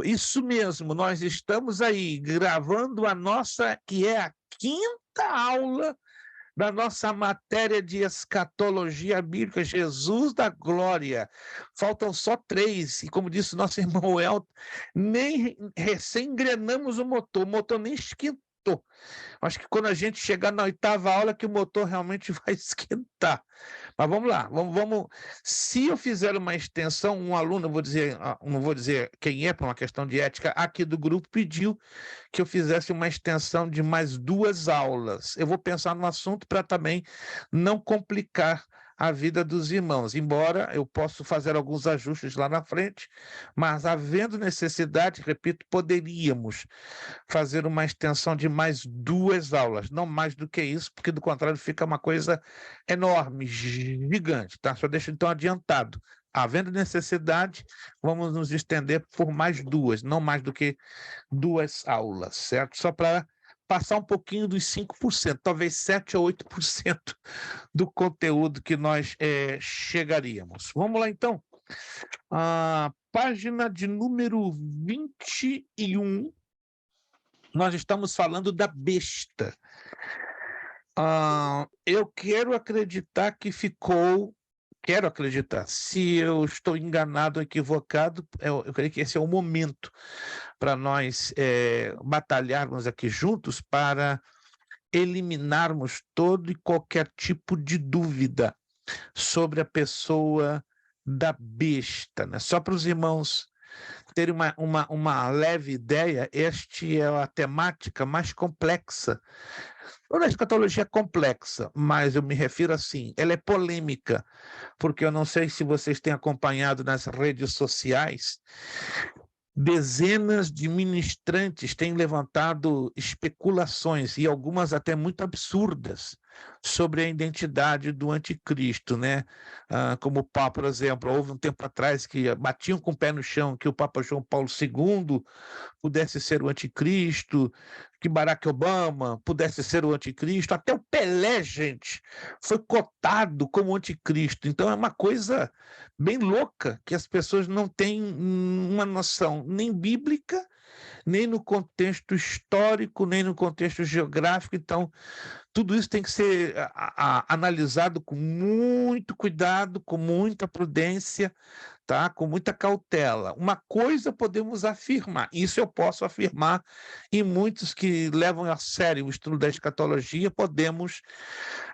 Isso mesmo, nós estamos aí gravando a nossa, que é a quinta aula da nossa matéria de escatologia bíblica, Jesus da glória. Faltam só 3, e como disse o nosso irmão Elton, nem recém-engrenamos o motor nem esquentou. Acho que quando a gente chegar na 8ª aula que o motor realmente vai esquentar. Mas vamos lá, vamos. Se eu fizer uma extensão, um aluno, eu vou dizer, não vou dizer quem é, por uma questão de ética, aqui do grupo pediu que eu fizesse uma extensão de mais 2 aulas. Eu vou pensar no assunto para também não complicar a vida dos irmãos, embora eu possa fazer alguns ajustes lá na frente, mas havendo necessidade, repito, poderíamos fazer uma extensão de mais 2 aulas, não mais do que isso, porque do contrário fica uma coisa enorme, gigante, tá? Só deixo então adiantado. Havendo necessidade, vamos nos estender por mais 2, não mais do que 2 aulas, certo? Só para passar um pouquinho dos 5%, talvez 7 ou 8% do conteúdo que nós chegaríamos. Vamos lá então. A página de número 21, nós estamos falando da besta. Eu quero acreditar que ficou. Quero acreditar. Se eu estou enganado ou equivocado, eu creio que esse é o momento para nós batalharmos aqui juntos para eliminarmos todo e qualquer tipo de dúvida sobre a pessoa da besta, né? Só para os irmãos terem uma leve ideia, esta é a temática mais complexa. Toda a escatologia é complexa, mas eu me refiro assim, ela é polêmica, porque eu não sei se vocês têm acompanhado nas redes sociais, dezenas de ministrantes têm levantado especulações, e algumas até muito absurdas, sobre a identidade do anticristo, né? Como o Papa, por exemplo, houve um tempo atrás que batiam com o pé no chão que o Papa João Paulo II pudesse ser o anticristo, que Barack Obama pudesse ser o anticristo, até o Pelé, gente, foi cotado como anticristo. Então é uma coisa bem louca que as pessoas não têm uma noção nem bíblica, nem no contexto histórico, nem no contexto geográfico. Então, tudo isso tem que ser analisado com muito cuidado, com muita prudência, tá? Com muita cautela. Uma coisa podemos afirmar, isso eu posso afirmar, e muitos que levam a sério o estudo da escatologia podemos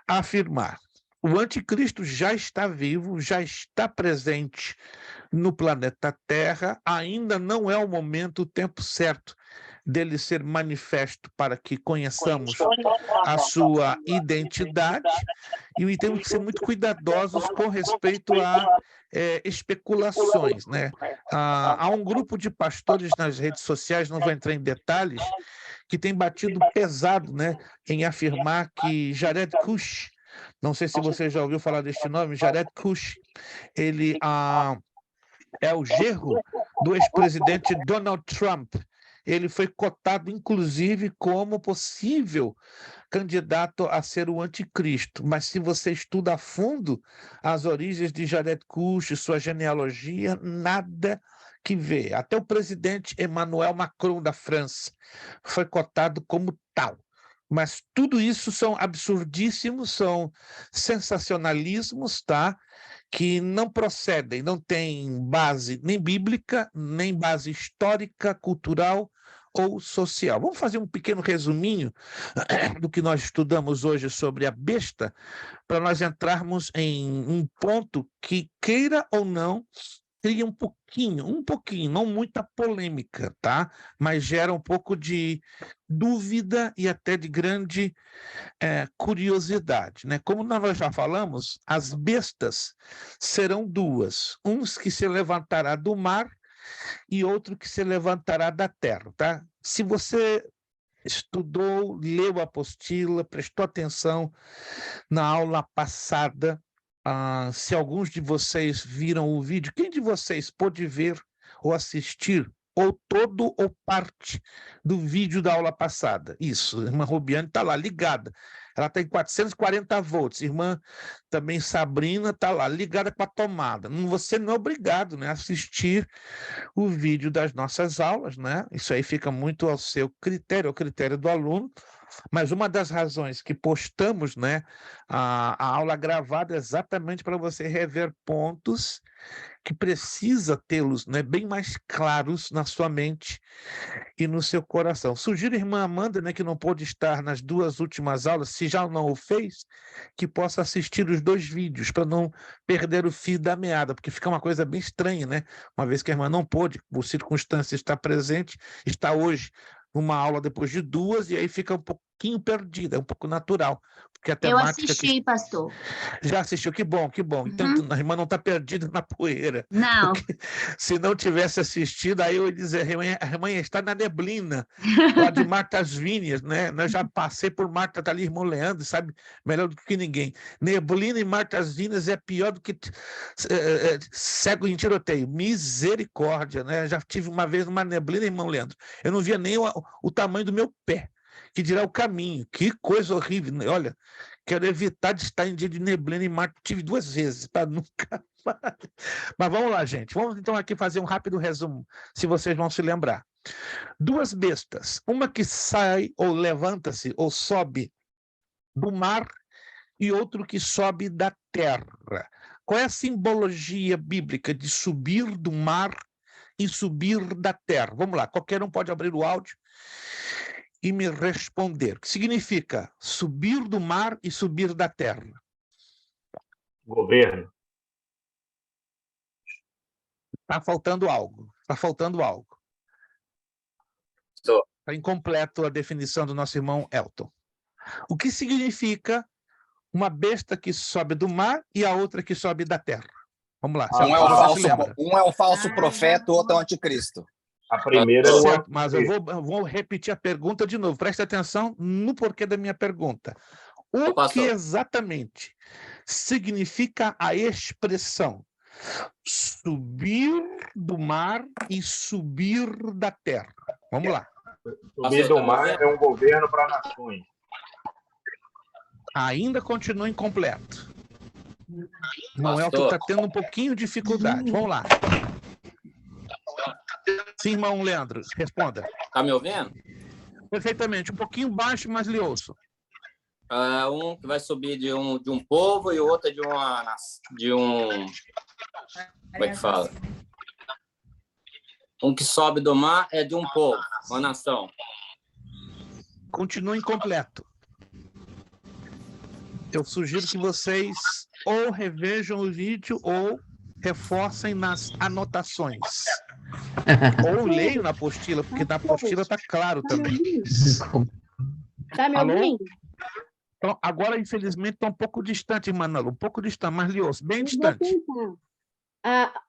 afirmar. O anticristo já está vivo, já está presente no planeta Terra, ainda não é o momento, o tempo certo dele ser manifesto para que conheçamos a sua identidade, e temos que ser muito cuidadosos com respeito a especulações, né? Há um grupo de pastores nas redes sociais, não vou entrar em detalhes, que tem batido pesado, né, em afirmar que Jared Kush, não sei se você já ouviu falar deste nome, Jared Kush, ele é o genro do ex-presidente Donald Trump. Ele foi cotado, inclusive, como possível candidato a ser o anticristo. Mas se você estuda a fundo as origens de Jared Kush, sua genealogia, nada que ver. Até o presidente Emmanuel Macron da França foi cotado como tal. Mas tudo isso são absurdíssimos, são sensacionalismos, tá? Que não procedem, não têm base nem bíblica, nem base histórica, cultural ou social. Vamos fazer um pequeno resuminho do que nós estudamos hoje sobre a besta, para nós entrarmos em um ponto que, queira ou não, cria um pouquinho, não muita polêmica, tá? Mas gera um pouco de dúvida e até de grande curiosidade, né? Como nós já falamos, as bestas serão 2, uns que se levantará do mar e outro que se levantará da terra, tá? Se você estudou, leu a apostila, prestou atenção na aula passada, se alguns de vocês viram o vídeo, quem de vocês pôde ver ou assistir ou todo ou parte do vídeo da aula passada? Isso, a irmã Rubiane está lá ligada. ela tem 440 volts. Irmã também Sabrina está lá, ligada com a tomada. Você não é obrigado, né, a assistir o vídeo das nossas aulas, né? Isso aí fica muito ao seu critério, ao critério do aluno. Mas uma das razões que postamos, né, a aula gravada é exatamente para você rever pontos que precisa tê-los, né, bem mais claros na sua mente e no seu coração. Sugiro a irmã Amanda, né, que não pôde estar nas 2 últimas aulas, se já não o fez, que possa assistir os 2 vídeos, para não perder o fio da meada, porque fica uma coisa bem estranha, né? Uma vez que a irmã não pôde, por circunstância, estar presente, está hoje uma aula depois de 2, e aí fica um pouquinho perdida, é um pouco natural, porque a Eu temática assisti, pastor. já assistiu, que bom, que bom. Então, a irmã não está perdida na poeira. Não. Porque se não tivesse assistido, aí eu ia dizer, a irmã está na neblina, lá de Martas Vinhas, né? Eu já passei por Marta, tá ali, irmão Leandro, sabe melhor do que ninguém. Neblina e Martas Vinhas é pior do que cego em tiroteio. Misericórdia, né? Já tive uma vez uma neblina, irmão Leandro. Eu não via nem o tamanho do meu pé, que dirá o caminho. Que coisa horrível. Olha, quero evitar de estar em dia de neblina em Marte. Tive 2 vezes, para nunca mais. Mas vamos lá, gente. Vamos então aqui fazer um rápido resumo, se vocês vão se lembrar. 2 bestas, uma que sai ou levanta-se ou sobe do mar e outro que sobe da terra. Qual é a simbologia bíblica de subir do mar e subir da terra? Vamos lá, qualquer um pode abrir o áudio e me responder. O que significa subir do mar e subir da terra? Governo. Está faltando algo. Está faltando algo. Está incompleto a definição do nosso irmão Elton. O que significa uma besta que sobe do mar e a outra que sobe da terra? Vamos lá. Um é o falso profeta, o outro é o anticristo. A primeira é o certo, mas eu vou repetir a pergunta de novo. Preste atenção no porquê da minha pergunta. O que exatamente significa a expressão subir do mar e subir da terra? Vamos lá. Subir do mar é um governo para nações. Ainda continua incompleto. Não é o que está tendo um pouquinho de dificuldade. Vamos lá. Sim, irmão Leandro, responda. Está me ouvindo? Perfeitamente. Um pouquinho baixo, mas lhe ouço. Um que vai subir de um povo e o outro de um... Como é que fala? Um que sobe do mar é de um povo, uma nação. Continua incompleto. Eu sugiro que vocês ou revejam o vídeo ou reforcem nas anotações. Ou leiam na apostila, porque na apostila está claro também. Está me ouvindo? Então, agora, infelizmente, está um pouco distante, Manolo, um pouco distante, mas lhe ouço, bem distante.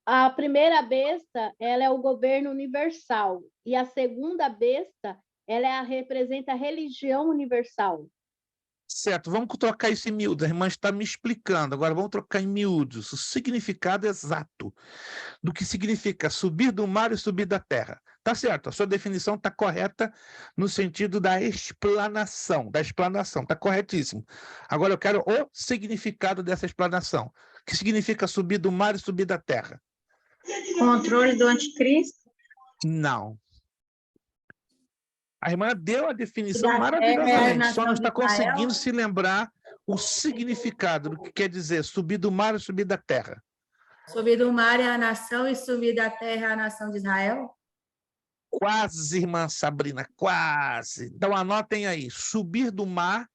A primeira besta, ela é o governo universal. E a segunda besta, ela representa a religião universal. Certo, vamos trocar isso em miúdos. A irmã está me explicando. Agora vamos trocar em miúdos o significado exato do que significa subir do mar e subir da terra. Tá certo, a sua definição está correta no sentido da explanação, está corretíssimo. Agora eu quero o significado dessa explanação. O que significa subir do mar e subir da terra? Controle do anticristo? Não. A irmã deu a definição maravilhosamente, só não está conseguindo se lembrar o significado do que quer dizer subir do mar e subir da terra. Subir do mar é a nação e subir da terra é a nação de Israel? Quase, irmã Sabrina, quase. Então anotem aí, subir do mar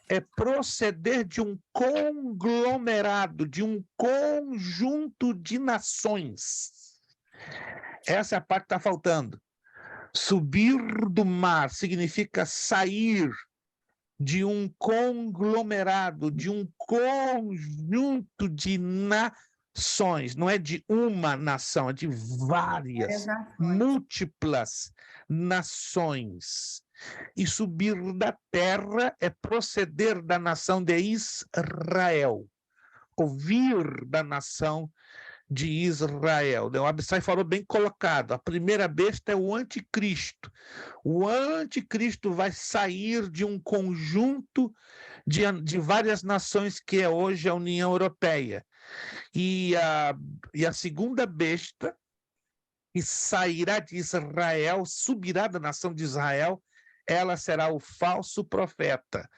é proceder de um conglomerado, de um conjunto de nações. Essa é a parte que está faltando. Subir do mar significa sair de um conglomerado, de um conjunto de nações. Não é de uma nação, é de várias, múltiplas nações. E subir da terra é proceder da nação de Israel, ouvir da nação de Israel. O Abissai falou bem colocado. A primeira besta é o anticristo. O anticristo vai sair de um conjunto de várias nações que é hoje a União Europeia. E a segunda besta, que sairá de Israel, subirá da nação de Israel, ela será o falso profeta.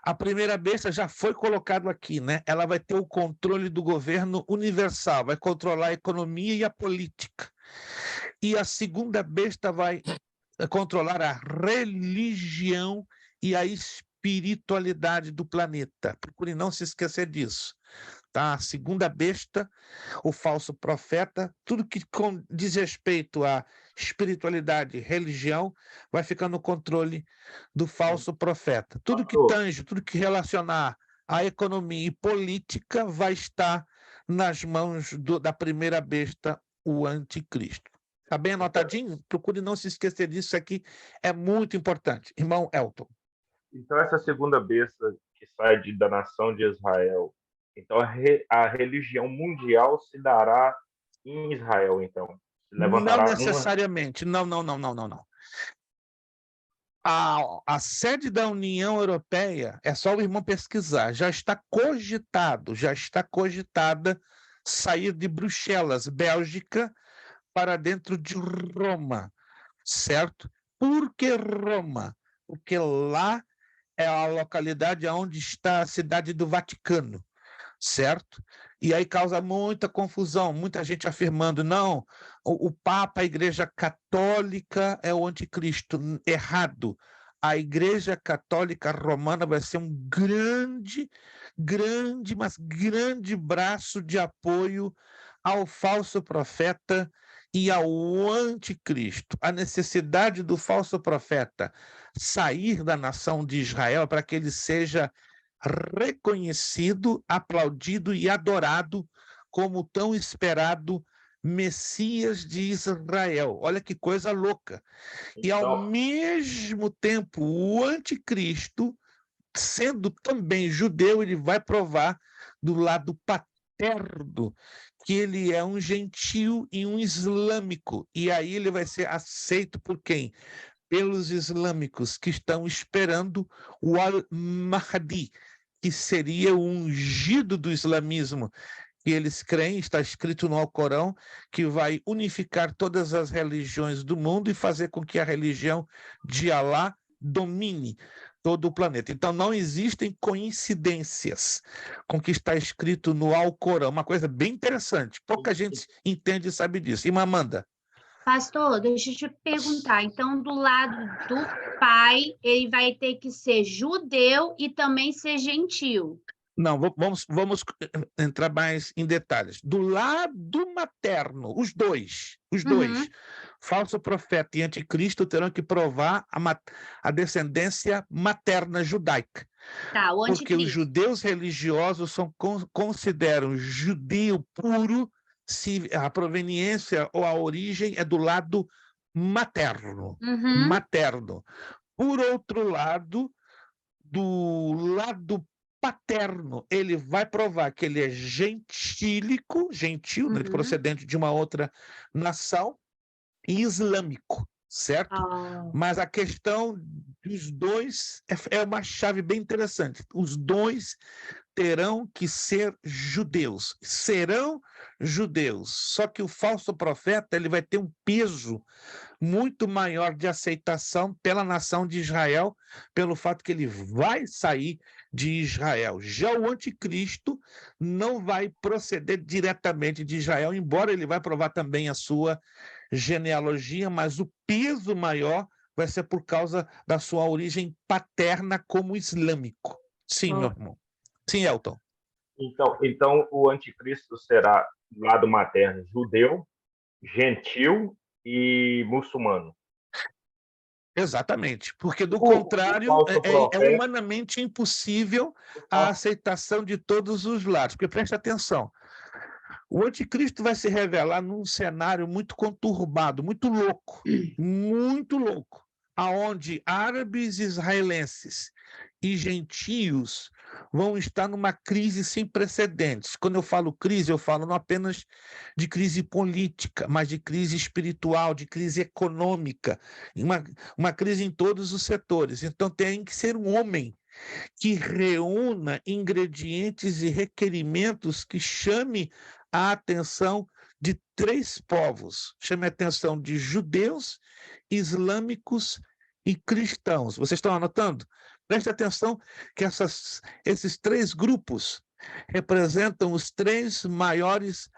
A primeira besta já foi colocado aqui, né? Ela vai ter o controle do governo universal, vai controlar a economia e a política. E a segunda besta vai controlar a religião e a espiritualidade do planeta. Procure não se esquecer disso. Tá? A segunda besta, o falso profeta, tudo que diz respeito à espiritualidade, religião, vai ficar no controle do falso profeta. Tudo que tange, tudo que relacionar à economia e política vai estar nas mãos da primeira besta, o anticristo. Está bem anotadinho? Procure não se esquecer disso, aqui é muito importante. Irmão Elton. Então, essa segunda besta que sai da nação de Israel, então a religião mundial se dará em Israel, então? Não necessariamente. Não. A sede da União Europeia, é só o irmão pesquisar, já está cogitada sair de Bruxelas, Bélgica, para dentro de Roma, certo? Por que Roma? Porque lá é a localidade onde está a cidade do Vaticano, certo? E aí causa muita confusão, muita gente afirmando, não, o Papa, a Igreja Católica é o anticristo. Errado. A Igreja Católica Romana vai ser um grande braço de apoio ao falso profeta e ao anticristo. A necessidade do falso profeta sair da nação de Israel para que ele seja reconhecido, aplaudido e adorado como tão esperado Messias de Israel. Olha que coisa louca. E ao mesmo tempo, o anticristo, sendo também judeu, ele vai provar do lado paterno que ele é um gentio e um islâmico. E aí ele vai ser aceito por quem? Pelos islâmicos que estão esperando o Al-Mahdi, que seria o ungido do islamismo, que eles creem, está escrito no Alcorão, que vai unificar todas as religiões do mundo e fazer com que a religião de Alá domine todo o planeta. Então, não existem coincidências com o que está escrito no Alcorão. Uma coisa bem interessante. Pouca gente entende e sabe disso. E Amanda? Pastor, deixa eu te perguntar. Então, do lado do pai, ele vai ter que ser judeu e também ser gentil. Não, vamos entrar mais em detalhes. Do lado materno, os dois, falso profeta e anticristo terão que provar a descendência materna judaica. Tá, o anticristo. Porque os judeus religiosos consideram judeu puro se a proveniência ou a origem é do lado materno. Materno. Por outro lado, do lado paterno, ele vai provar que ele é gentil, né, procedente de uma outra nação, e islâmico, certo? Mas a questão dos dois é uma chave bem interessante. Os dois terão que ser judeus, serão judeus, só que o falso profeta ele vai ter um peso muito maior de aceitação pela nação de Israel, pelo fato que ele vai sair de Israel. Já o anticristo não vai proceder diretamente de Israel, embora ele vai provar também a sua genealogia, mas o peso maior vai ser por causa da sua origem paterna como islâmico. Sim, meu irmão. Sim, Elton. Então, o anticristo será do lado materno judeu, gentil e muçulmano. Exatamente, porque do contrário é humanamente impossível a aceitação de todos os lados. Porque preste atenção, o anticristo vai se revelar num cenário muito conturbado, muito louco, aonde árabes e israelenses e gentios vão estar numa crise sem precedentes. Quando eu falo crise, eu falo não apenas de crise política, mas de crise espiritual, de crise econômica, uma crise em todos os setores. Então tem que ser um homem que reúna ingredientes e requerimentos que chame a atenção de 3 povos. Chame a atenção de judeus, islâmicos e cristãos. Vocês estão anotando? Preste atenção que esses 3 grupos representam as 3 maiores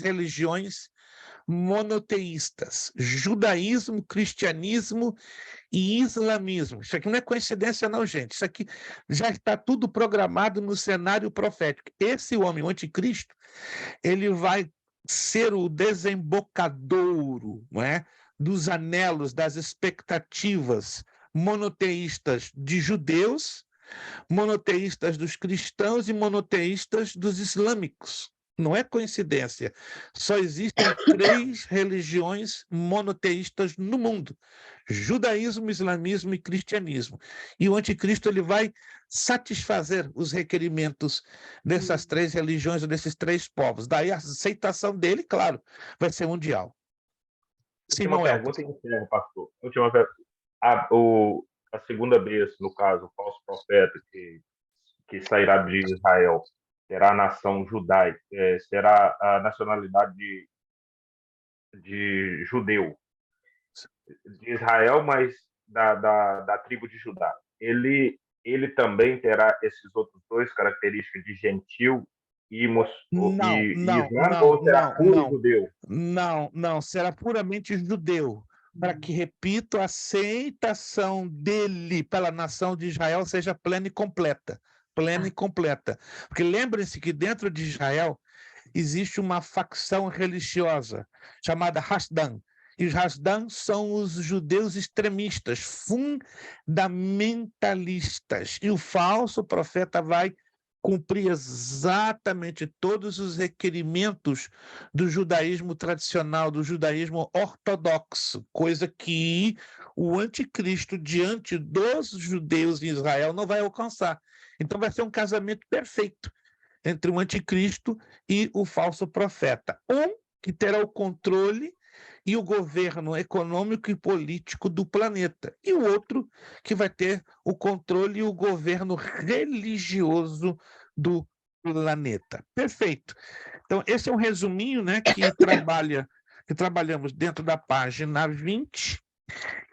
religiões monoteístas: judaísmo, cristianismo e islamismo. Isso aqui não é coincidência não, gente. Isso aqui já está tudo programado no cenário profético. Esse homem, o anticristo, ele vai ser o desembocadouro, não é, dos anelos, das expectativas monoteístas de judeus, monoteístas dos cristãos e monoteístas dos islâmicos. Não é coincidência. Só existem 3 religiões monoteístas no mundo: judaísmo, islamismo e cristianismo. E o anticristo ele vai satisfazer os requerimentos dessas 3 religiões ou desses 3 povos. Daí a aceitação dele, claro, vai ser mundial. Última pergunta e encerro, pastor. Última pergunta. A segunda besta, no caso, o falso profeta que sairá de Israel, será a nação judaica, será a nacionalidade de judeu, de Israel, mas da tribo de Judá. Ele também terá esses outros 2 características de gentil e islã, ou será puro judeu? Não, será puramente judeu, para que, repito, a aceitação dele pela nação de Israel seja plena e completa. Plena e completa. Porque lembrem-se que dentro de Israel existe uma facção religiosa chamada Hasdan. E os Hasdan são os judeus extremistas, fundamentalistas. E o falso profeta vai cumprir exatamente todos os requerimentos do judaísmo tradicional, do judaísmo ortodoxo, coisa que o anticristo, diante dos judeus em Israel, não vai alcançar. Então vai ser um casamento perfeito entre o anticristo e o falso profeta. Um que terá o controle e o governo econômico e político do planeta, e o outro que vai ter o controle e o governo religioso do planeta. Perfeito. Então, esse é um resuminho, né, que trabalhamos dentro da página 20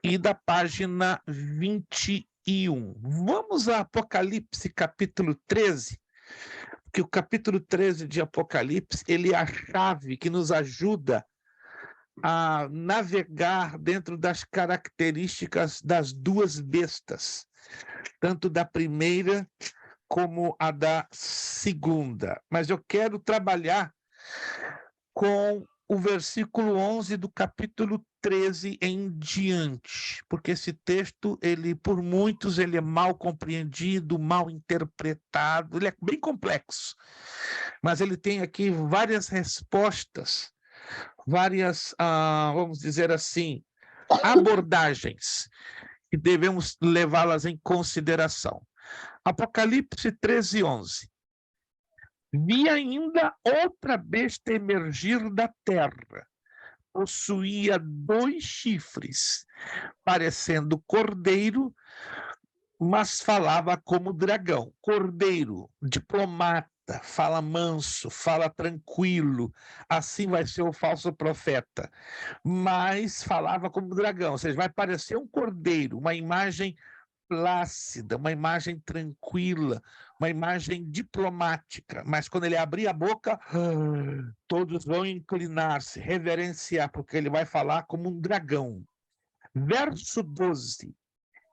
e da página 21. Vamos a Apocalipse, capítulo 13, porque o capítulo 13 de Apocalipse, ele é a chave que nos ajuda a navegar dentro das características das 2 bestas, tanto da primeira como a da segunda. Mas eu quero trabalhar com o versículo 11 do capítulo 13 em diante, porque esse texto, por muitos, ele é mal compreendido, mal interpretado, ele é bem complexo, mas ele tem aqui várias respostas, várias, vamos dizer assim, abordagens que devemos levá-las em consideração. Apocalipse 13, 11. Vi ainda outra besta emergir da terra. Possuía 2 chifres, parecendo cordeiro, mas falava como dragão. Cordeiro, diplomata, fala manso, fala tranquilo. Assim vai ser o falso profeta. Mas falava como dragão, ou seja, vai parecer um cordeiro, uma imagem plácida, uma imagem tranquila, uma imagem diplomática, mas quando ele abrir a boca, todos vão inclinar-se, reverenciar, porque ele vai falar como um dragão. Verso 12.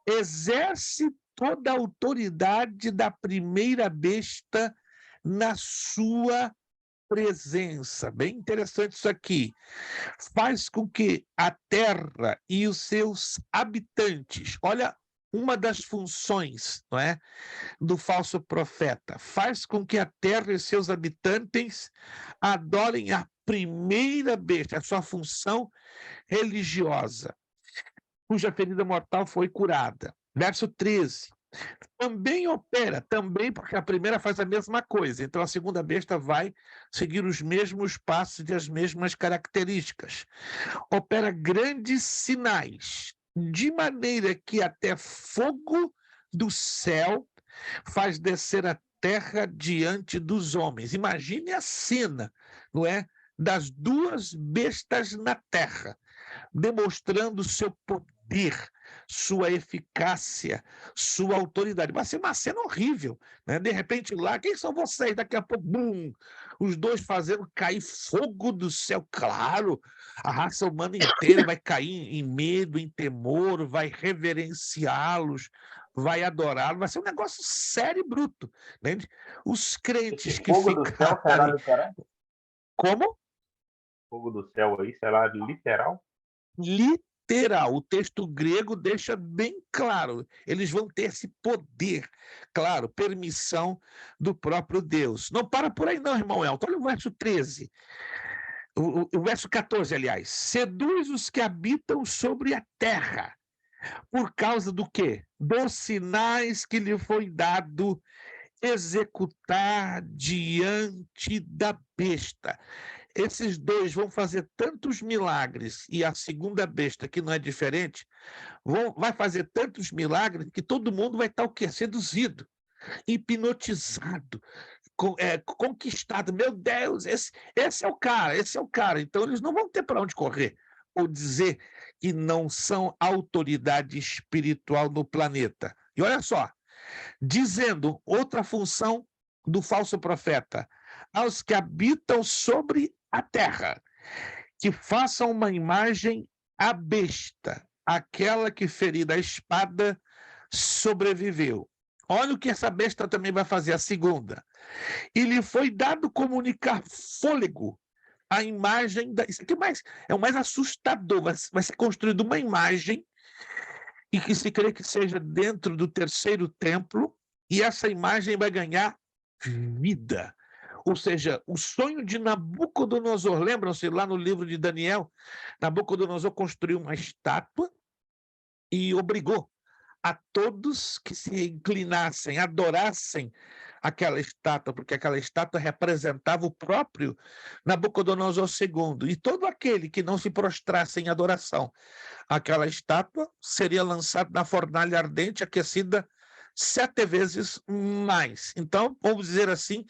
Exerce toda a autoridade da primeira besta na sua presença. Bem interessante isso aqui. Faz com que a terra e os seus habitantes, olha, uma das funções, não é, do falso profeta, faz com que a terra e seus habitantes adorem a primeira besta, a sua função religiosa, cuja ferida mortal foi curada. Verso 13. Também opera, também porque a primeira faz a mesma coisa. Então, a segunda besta vai seguir os mesmos passos e as mesmas características. Opera grandes sinais, de maneira que até fogo do céu faz descer a terra diante dos homens. Imagine a cena, não é? Das duas bestas na terra, demonstrando seu poder, sua eficácia, sua autoridade. Vai ser uma cena horrível, né? De repente lá, quem são vocês? Daqui a pouco, bum, os dois fazendo cair fogo do céu, claro, a raça humana inteira vai cair em medo, em temor, vai reverenciá-los, vai adorá-los, vai ser um negócio sério e bruto, né? Os crentes Esse que fogo do céu será ficarem... literal? Como? Fogo do céu aí será literal? Literal, o texto grego deixa bem claro, eles vão ter esse poder, claro, permissão do próprio Deus. Não para por aí não, irmão Elton, olha o verso 13, o verso 14, aliás. Seduz os que habitam sobre a terra, por causa do quê? Dos sinais que lhe foi dado executar diante da besta. Esses dois vão fazer tantos milagres, e a segunda besta, que não é diferente, vai fazer tantos milagres que todo mundo vai estar o quê? Seduzido, hipnotizado, conquistado. Meu Deus, esse é o cara, esse é o cara. Então, eles não vão ter para onde correr ou dizer que não são autoridade espiritual no planeta. E olha só, dizendo outra função do falso profeta: aos que habitam sobre a terra, que façam uma imagem à besta, aquela que ferida a espada sobreviveu. Olha o que essa besta também vai fazer, a segunda. E lhe foi dado comunicar fôlego, a imagem da... Isso aqui é o mais assustador, vai ser construída uma imagem e que se crê que seja dentro do terceiro templo, e essa imagem vai ganhar vida. Ou seja, o sonho de Nabucodonosor, lembram-se lá no livro de Daniel, Nabucodonosor construiu uma estátua e obrigou a todos que se inclinassem, adorassem aquela estátua, porque aquela estátua representava o próprio Nabucodonosor II. E todo aquele que não se prostrasse em adoração àquela estátua seria lançado na fornalha ardente, aquecida 7 vezes mais. Então, vamos dizer assim,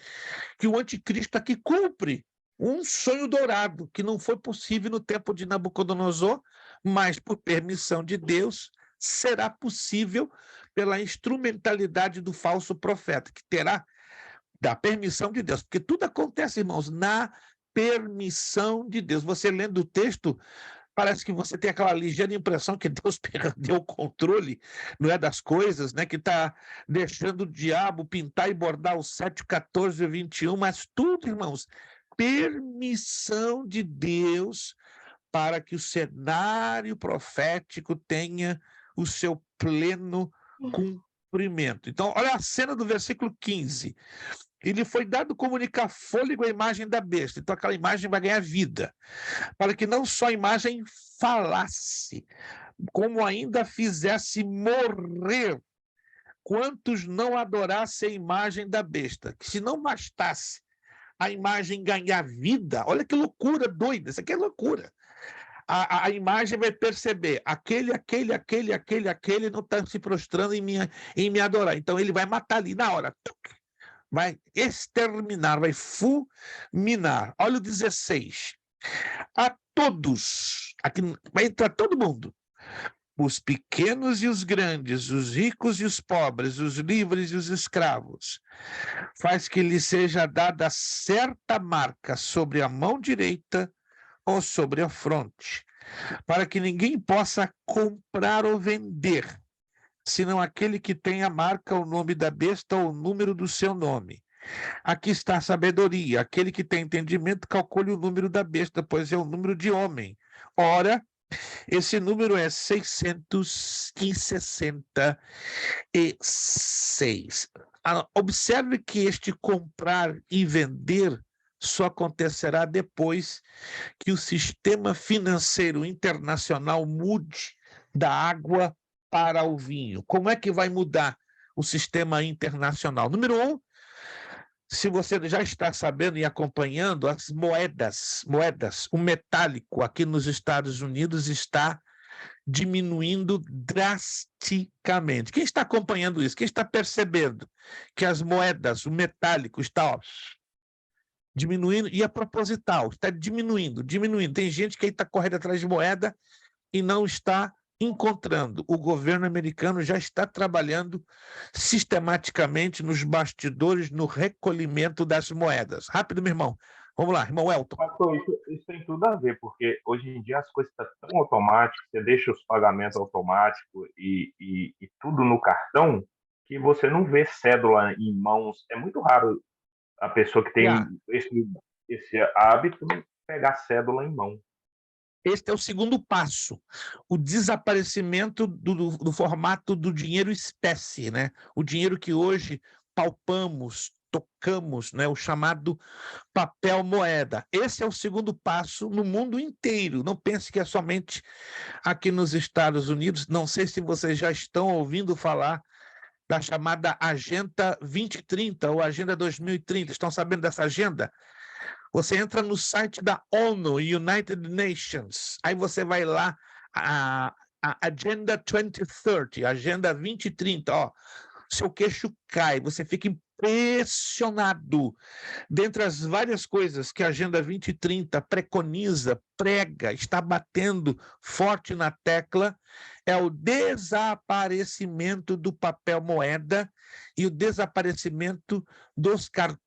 que o anticristo aqui cumpre um sonho dourado, que não foi possível no tempo de Nabucodonosor, mas por permissão de Deus, será possível pela instrumentalidade do falso profeta, que terá da permissão de Deus, porque tudo acontece, irmãos, na permissão de Deus. Você lendo o texto, parece que você tem aquela ligeira impressão que Deus perdeu o controle, não é, das coisas, né? Que está deixando o diabo pintar e bordar o 7, 14 e 21, mas tudo, irmãos, permissão de Deus para que o cenário profético tenha o seu pleno cumprimento. Então, olha a cena do versículo 15. E lhe foi dado comunicar fôlego à imagem da besta. Então, aquela imagem vai ganhar vida, para que não só a imagem falasse, como ainda fizesse morrer quantos não adorassem a imagem da besta. Que se não bastasse a imagem ganhar vida, olha que loucura doida, isso aqui é loucura. A imagem vai perceber, aquele não está se prostrando em me adorar. Então, ele vai matar ali na hora. Vai exterminar, vai fulminar. Olha o 16. A todos, aqui vai entrar todo mundo, os pequenos e os grandes, os ricos e os pobres, os livres e os escravos, faz que lhe seja dada certa marca sobre a mão direita ou sobre a fronte, para que ninguém possa comprar ou vender, senão aquele que tem a marca, o nome da besta ou o número do seu nome. Aqui está a sabedoria. Aquele que tem entendimento, calcule o número da besta, pois é o número de homem. Ora, esse número é 666. Observe que este comprar e vender só acontecerá depois que o sistema financeiro internacional mude da água para o vinho. Como é que vai mudar o sistema internacional. Número 1, se você já está sabendo e acompanhando, as moedas, o metálico aqui nos Estados Unidos está diminuindo drasticamente. Quem está acompanhando isso? Quem está percebendo que as moedas, o metálico está diminuindo, e é proposital, está diminuindo. Tem gente que está correndo atrás de moeda e não está encontrando. O governo americano já está trabalhando sistematicamente nos bastidores, no recolhimento das moedas. Rápido, meu irmão. Vamos lá, irmão Elton. Pastor, isso tem tudo a ver, porque hoje em dia as coisas estão tão automáticas, você deixa os pagamentos automáticos e tudo no cartão, que você não vê cédula em mãos. É muito raro a pessoa que tem esse hábito pegar cédula em mão. Este é o segundo passo, o desaparecimento do formato do dinheiro espécie, né? O dinheiro que hoje palpamos, tocamos, né? O chamado papel moeda. Esse é o segundo passo no mundo inteiro. Não pense que é somente aqui nos Estados Unidos. Não sei se vocês já estão ouvindo falar da chamada Agenda 2030 ou Agenda 2030. Estão sabendo dessa agenda? Você entra no site da ONU, United Nations, aí você vai lá, a Agenda 2030, Agenda 2030, ó, seu queixo cai, você fica impressionado. Dentre as várias coisas que a Agenda 2030 preconiza, prega, está batendo forte na tecla, é o desaparecimento do papel moeda e o desaparecimento dos cartões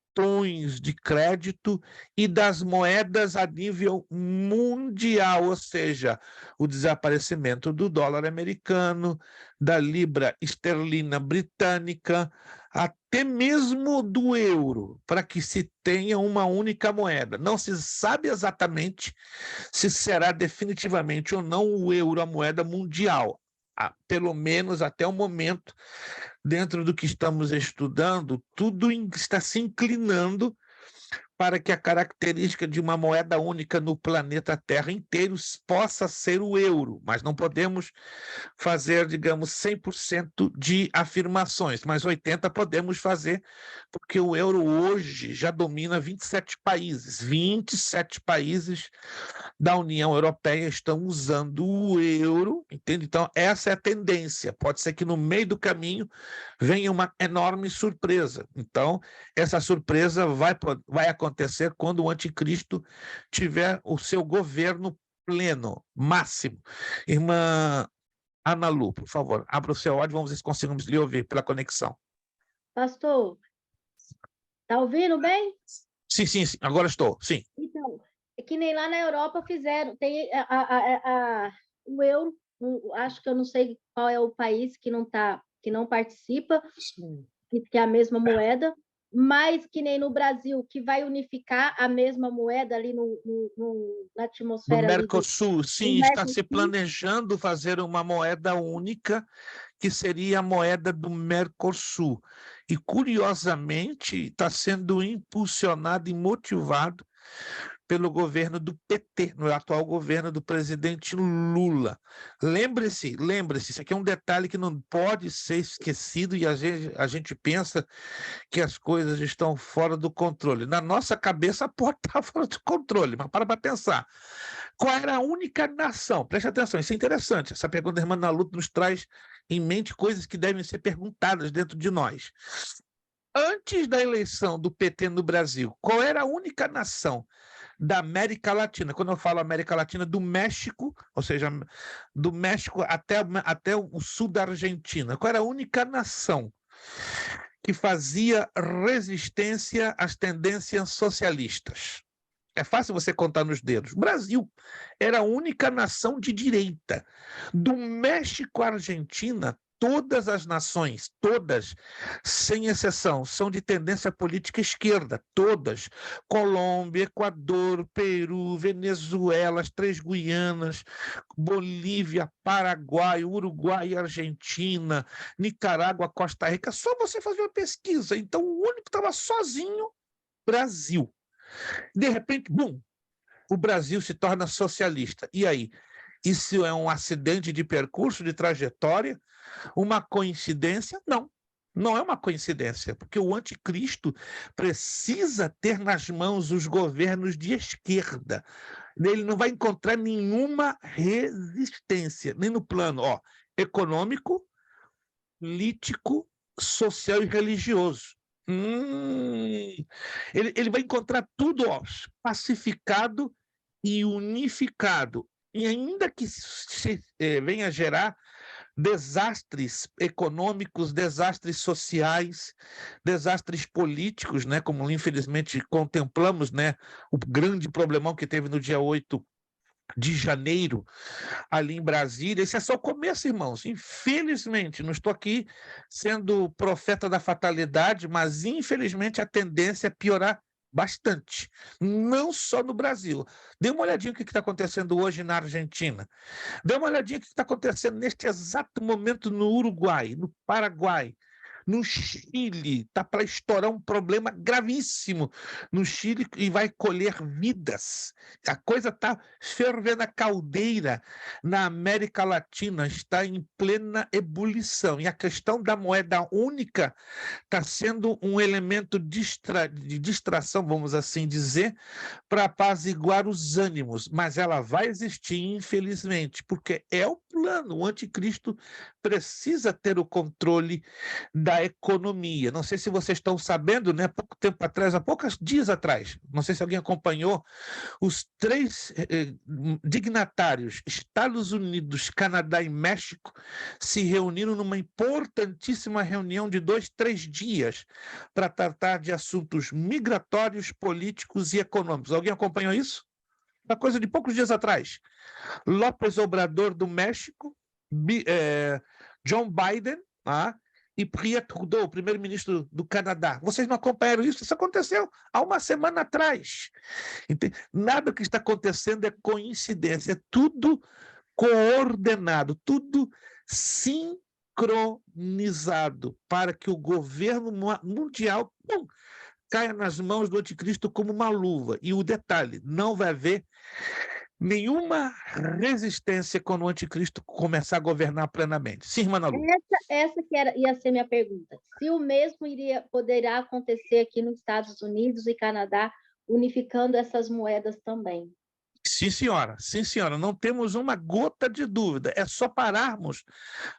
de crédito e das moedas a nível mundial, ou seja, o desaparecimento do dólar americano, da libra esterlina britânica, até mesmo do euro, para que se tenha uma única moeda. Não se sabe exatamente se será definitivamente ou não o euro a moeda mundial. Pelo menos até o momento, dentro do que estamos estudando, tudo está se inclinando para que a característica de uma moeda única no planeta Terra inteiro possa ser o euro, mas não podemos fazer, digamos, 100% de afirmações, mas 80% podemos fazer, porque o euro hoje já domina 27 países. 27 países da União Europeia estão usando o euro, entende? Então, essa é a tendência. Pode ser que no meio do caminho venha uma enorme surpresa. Então, essa surpresa vai acontecer quando o anticristo tiver o seu governo pleno, máximo. Irmã Ana Lu, por favor, abra o seu áudio, vamos ver se conseguimos lhe ouvir pela conexão. Pastor, está ouvindo bem? Sim, agora estou, sim. Então, é que nem lá na Europa fizeram, tem o euro, acho que eu não sei qual é o país que não participa, que é a mesma moeda, mas que nem no Brasil, que vai unificar a mesma moeda ali na atmosfera. No Mercosul, sim, está se planejando fazer uma moeda única, que seria a moeda do Mercosul. E, curiosamente, está sendo impulsionado e motivado pelo governo do PT, no atual governo do presidente Lula. Lembre-se, isso aqui é um detalhe que não pode ser esquecido e a gente pensa que as coisas estão fora do controle. Na nossa cabeça pode estar fora do controle, mas para pensar. Qual era a única nação? Preste atenção, isso é interessante. Essa pergunta da irmã Ana Lu nos traz em mente coisas que devem ser perguntadas dentro de nós. Antes da eleição do PT no Brasil, qual era a única nação da América Latina? Quando eu falo América Latina, do México, ou seja, do México até o sul da Argentina. Qual era a única nação que fazia resistência às tendências socialistas? É fácil você contar nos dedos. O Brasil era a única nação de direita. Do México à Argentina, todas as nações, todas, sem exceção, são de tendência política esquerda, todas. Colômbia, Equador, Peru, Venezuela, as três Guianas, Bolívia, Paraguai, Uruguai, Argentina, Nicarágua, Costa Rica. Só você fazer uma pesquisa. Então, o único que estava sozinho, Brasil. De repente, bum, o Brasil se torna socialista. E aí? Isso é um acidente de percurso, de trajetória? Uma coincidência? Não. Não é uma coincidência, porque o anticristo precisa ter nas mãos os governos de esquerda. Ele não vai encontrar nenhuma resistência, nem no plano econômico, político, social e religioso. Ele vai encontrar tudo pacificado e unificado. E ainda que venha gerar desastres econômicos, desastres sociais, desastres políticos, né, como infelizmente contemplamos, né, o grande problemão que teve no dia 8 de janeiro, ali em Brasília. Esse é só o começo, irmãos. Infelizmente, não estou aqui sendo profeta da fatalidade, mas infelizmente a tendência é piorar bastante, não só no Brasil. Dê uma olhadinha no que está acontecendo hoje na Argentina. Dê uma olhadinha no que está acontecendo neste exato momento no Uruguai, no Paraguai, no Chile. Está para estourar um problema gravíssimo no Chile e vai colher vidas. A coisa está fervendo a caldeira na América Latina, está em plena ebulição. E a questão da moeda única está sendo um elemento de distração, vamos assim dizer, para apaziguar os ânimos. Mas ela vai existir, infelizmente, porque é o plano. O anticristo precisa ter o controle da economia. Não sei se vocês estão sabendo, né? Pouco tempo atrás, há poucos dias atrás, não sei se alguém acompanhou, os 3 dignatários, Estados Unidos, Canadá e México, se reuniram numa importantíssima reunião de 2-3 dias para tratar de assuntos migratórios, políticos e econômicos. Alguém acompanhou isso? Uma coisa de poucos dias atrás. López Obrador do México, John Biden, e Pierre Trudeau, o primeiro-ministro do Canadá. Vocês não acompanharam isso? Isso aconteceu há uma semana atrás. Nada que está acontecendo é coincidência, é tudo coordenado, tudo sincronizado para que o governo mundial caia nas mãos do anticristo como uma luva. E o detalhe, não vai haver nenhuma resistência quando o anticristo começar a governar plenamente. Sim, irmã Ana Lu. Essa ia ser minha pergunta. Se o mesmo poderá acontecer aqui nos Estados Unidos e Canadá, unificando essas moedas também. Sim, senhora. Sim, senhora. Não temos uma gota de dúvida. É só pararmos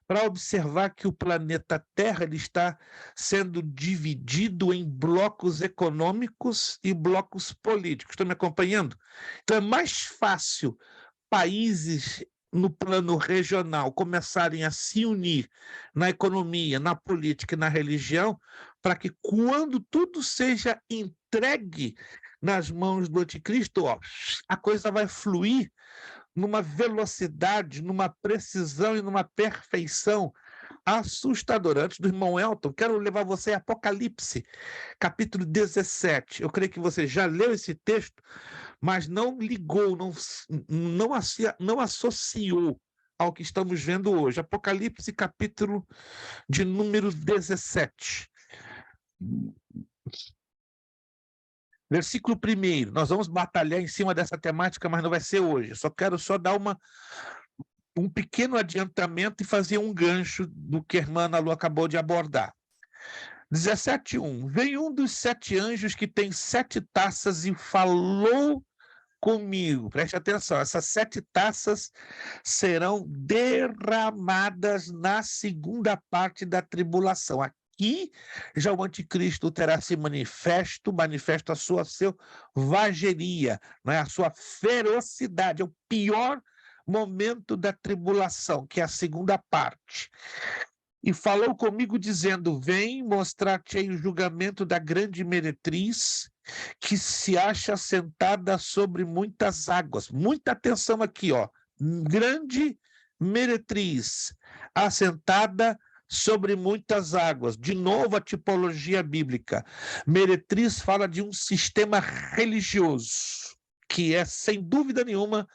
para observar que o planeta Terra ele está sendo dividido em blocos econômicos e blocos políticos. Estão me acompanhando? Então é mais fácil países no plano regional começarem a se unir na economia, na política e na religião, para que quando tudo seja entregue nas mãos do anticristo, a coisa vai fluir numa velocidade, numa precisão e numa perfeição assustadora. Antes do irmão Elton, quero levar você a Apocalipse, capítulo 17. Eu creio que você já leu esse texto, mas não ligou, não associou ao que estamos vendo hoje. Apocalipse, capítulo de número 17. Versículo 1, nós vamos batalhar em cima dessa temática, mas não vai ser hoje. Só quero dar um pequeno adiantamento e fazer um gancho do que a irmã Ana Lu acabou de abordar. 17:1. Veio um dos 7 anjos que tem 7 taças e falou comigo. Preste atenção, essas 7 taças serão derramadas na segunda parte da tribulação. Aqui já o anticristo terá se manifesto a sua selvageria, a sua ferocidade, é o pior momento da tribulação, que é a segunda parte. E falou comigo dizendo, vem mostrar-te o julgamento da grande meretriz, que se acha sentada sobre muitas águas. Muita atenção aqui, grande meretriz, assentada sobre muitas águas. De novo a tipologia bíblica. Meretriz fala de um sistema religioso, que é, sem dúvida nenhuma,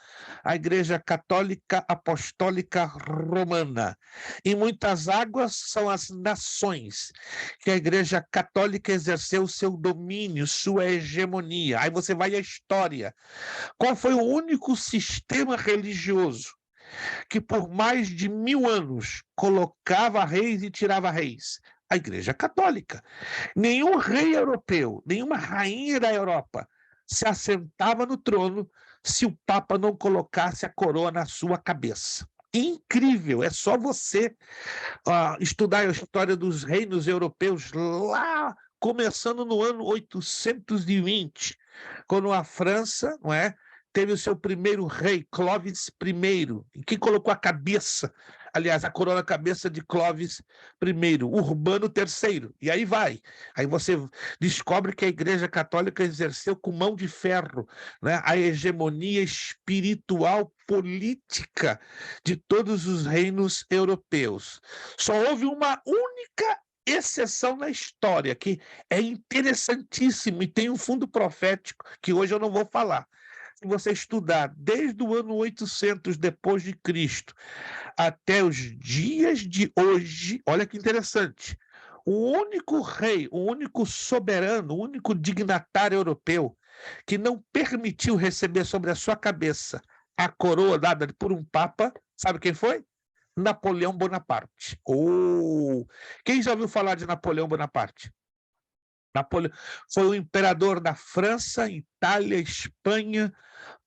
a Igreja Católica Apostólica Romana. E muitas águas são as nações, que a Igreja Católica exerceu seu domínio, sua hegemonia. Aí você vai à história. Qual foi o único sistema religioso que por mais de 1000 anos colocava reis e tirava reis? A Igreja Católica. Nenhum rei europeu, nenhuma rainha da Europa se assentava no trono se o Papa não colocasse a coroa na sua cabeça. Incrível, é só você estudar a história dos reinos europeus lá, começando no ano 820, quando a França, não é, teve o seu primeiro rei, Clovis I, que colocou a cabeça, aliás, a coroa na cabeça de Clovis I, Urbano III, e aí vai. Aí você descobre que a Igreja Católica exerceu com mão de ferro, né, a hegemonia espiritual política de todos os reinos europeus. Só houve uma única exceção na história, que é interessantíssimo e tem um fundo profético que hoje eu não vou falar. Se você estudar desde o ano 800 depois de Cristo até os dias de hoje, olha que interessante, o único rei, o único soberano, o único dignatário europeu que não permitiu receber sobre a sua cabeça a coroa dada por um papa, sabe quem foi? Napoleão Bonaparte. Quem já ouviu falar de Napoleão Bonaparte? Napoleão foi o imperador da França, Itália, Espanha,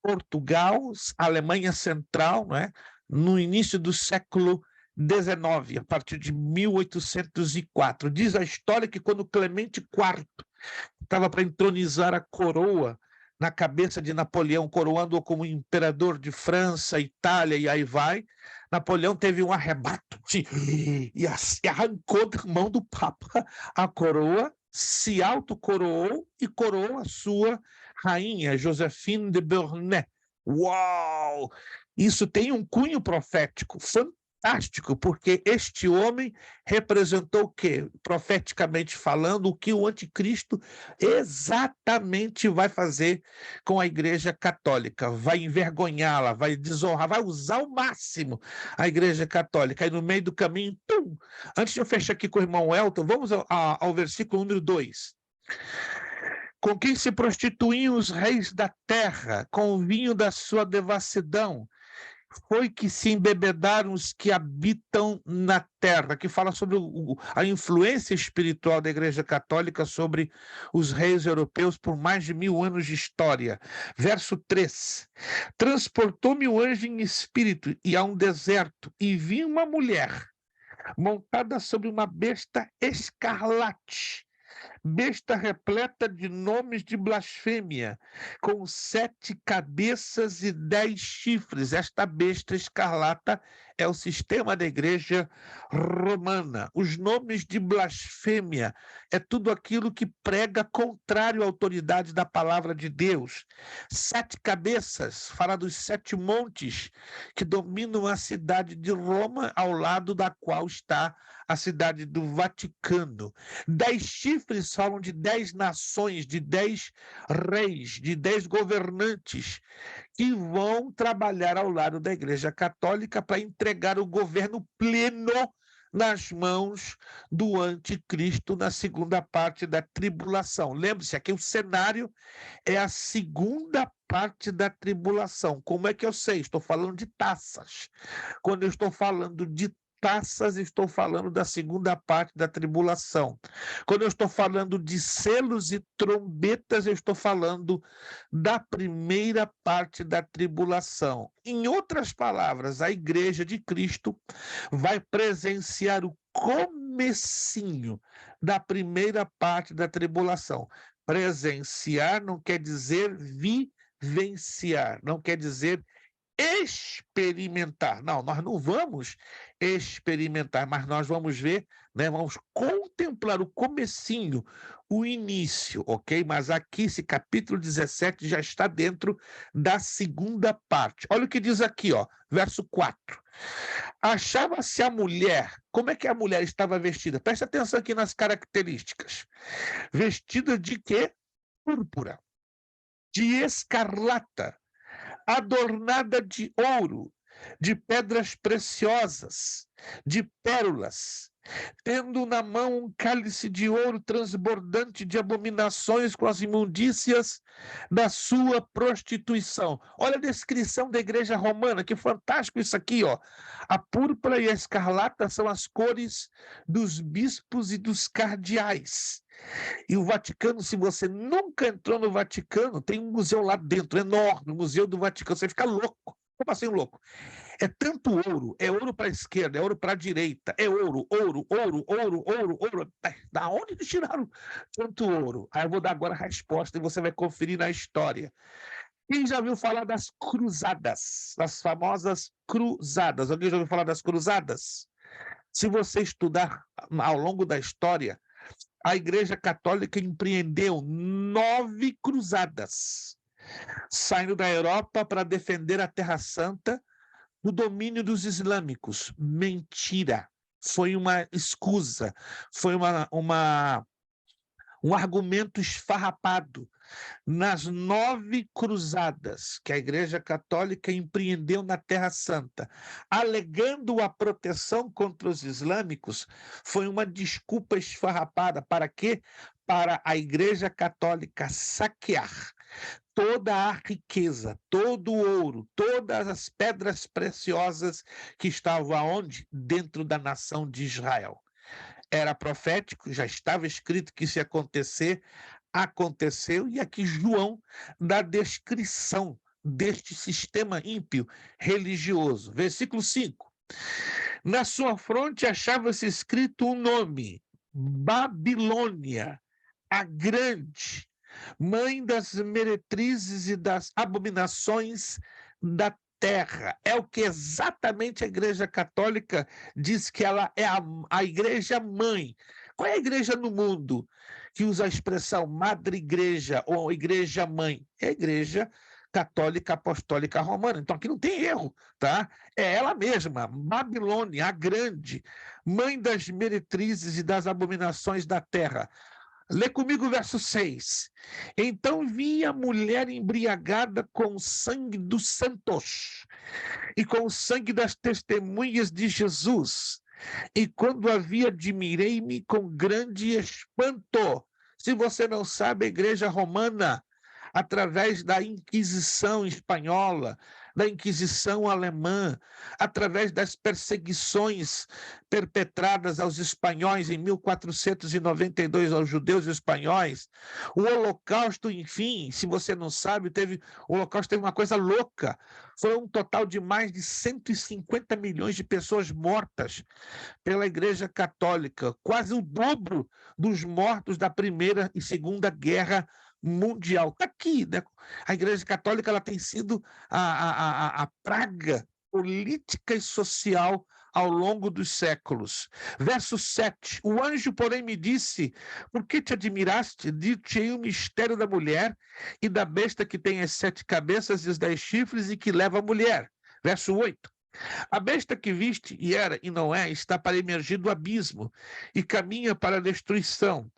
Portugal, Alemanha Central, né? No início do século XIX, a partir de 1804. Diz a história que quando Clemente IV estava para entronizar a coroa na cabeça de Napoleão, coroando-o como imperador de França, Itália e aí vai, Napoleão teve um arrebato e arrancou da mão do Papa a coroa, se autocoroou e coroou a sua rainha, Joséphine de Beauharnais. Uau! Isso tem um cunho profético fantástico, porque este homem representou o quê? Profeticamente falando, o que o anticristo exatamente vai fazer com a Igreja Católica. Vai envergonhá-la, vai desonrar, vai usar ao máximo a Igreja Católica. E no meio do caminho, pum! Antes de eu fechar aqui com o irmão Elton, vamos ao versículo número 2. Com quem se prostituíam os reis da terra, com o vinho da sua devassidão, foi que se embebedaram os que habitam na terra, que fala sobre a influência espiritual da Igreja Católica sobre os reis europeus por mais de 1000 anos de história. Verso 3. Transportou-me o anjo em espírito e a um deserto, e vi uma mulher montada sobre uma besta escarlate, besta repleta de nomes de blasfêmia, com 7 cabeças e 10 chifres. Esta besta escarlata é o sistema da Igreja Romana. Os nomes de blasfêmia é tudo aquilo que prega contrário à autoridade da palavra de Deus. 7 cabeças, fala dos 7 montes que dominam a cidade de Roma, ao lado da qual está a cidade do Vaticano. 10 chifres falam de 10 nações, de 10 reis, de 10 governantes que vão trabalhar ao lado da Igreja Católica para entregar o governo pleno nas mãos do anticristo na segunda parte da tribulação. Lembre-se, aqui o cenário é a segunda parte da tribulação. Como é que eu sei? Estou falando de taças. Quando eu estou falando de taças, estou falando da segunda parte da tribulação. Quando eu estou falando de selos e trombetas, eu estou falando da primeira parte da tribulação. Em outras palavras, a Igreja de Cristo vai presenciar o comecinho da primeira parte da tribulação. Presenciar não quer dizer vivenciar, não quer dizer experimentar. Não, nós não vamos experimentar, mas nós vamos ver, né? Vamos contemplar o comecinho, o início, ok? Mas aqui esse capítulo 17 já está dentro da segunda parte. Olha o que diz aqui, ó, verso 4. Achava-se a mulher, como é que a mulher estava vestida? Presta atenção aqui nas características. Vestida de quê? Púrpura, de escarlata, adornada de ouro, de pedras preciosas, de pérolas, tendo na mão um cálice de ouro transbordante de abominações com as imundícias da sua prostituição. Olha a descrição da igreja romana, que fantástico isso aqui, ó. A púrpura e a escarlata são as cores dos bispos e dos cardeais. E o Vaticano, se você nunca entrou no Vaticano, tem um museu lá dentro, enorme, o Museu do Vaticano, você fica louco. Como assim louco? É tanto ouro, é ouro para a esquerda, é ouro para a direita, é ouro, ouro, ouro, ouro, ouro, ouro. Da onde eles tiraram tanto ouro? Aí eu vou dar agora a resposta e você vai conferir na história. Quem já ouviu falar das cruzadas? Das famosas cruzadas. Alguém já ouviu falar das cruzadas? Se você estudar ao longo da história, a Igreja Católica empreendeu 9 cruzadas, saindo da Europa para defender a Terra Santa do domínio dos islâmicos. Mentira. Foi uma escusa, foi um argumento esfarrapado. Nas 9 cruzadas que a Igreja Católica empreendeu na Terra Santa, alegando a proteção contra os islâmicos, foi uma desculpa esfarrapada. Para quê? Para a Igreja Católica saquear toda a riqueza, todo o ouro, todas as pedras preciosas que estavam aonde? Dentro da nação de Israel. Era profético, já estava escrito que isso ia acontecer, aconteceu, e aqui João dá descrição deste sistema ímpio religioso. Versículo 5. Na sua fronte achava-se escrito um nome: Babilônia, a grande, mãe das meretrizes e das abominações da terra. É o que exatamente a Igreja Católica diz que ela é a igreja mãe. Qual é a igreja no mundo que usa a expressão madre igreja ou igreja mãe? É a Igreja Católica Apostólica Romana. Então aqui não tem erro, tá? É ela mesma, Babilônia, a grande, mãe das meretrizes e das abominações da terra. Lê comigo o verso 6. Então vi a mulher embriagada com o sangue dos santos e com o sangue das testemunhas de Jesus. E quando a vi, admirei-me com grande espanto. Se você não sabe, a Igreja Romana, através da Inquisição espanhola, da Inquisição alemã, através das perseguições perpetradas aos espanhóis em 1492, aos judeus espanhóis, o Holocausto, enfim, se você não sabe, o Holocausto teve uma coisa louca. Foi um total de mais de 150 milhões de pessoas mortas pela Igreja Católica, quase o dobro dos mortos da Primeira e Segunda Guerra Mundial. Está aqui, né? A Igreja Católica ela tem sido a praga política e social ao longo dos séculos. Verso 7. O anjo, porém, me disse: por que te admiraste? Dir-te-ei o mistério da mulher e da besta que tem as 7 cabeças e os 10 chifres e que leva a mulher. Verso 8. A besta que viste, e era e não é, está para emergir do abismo e caminha para a destruição.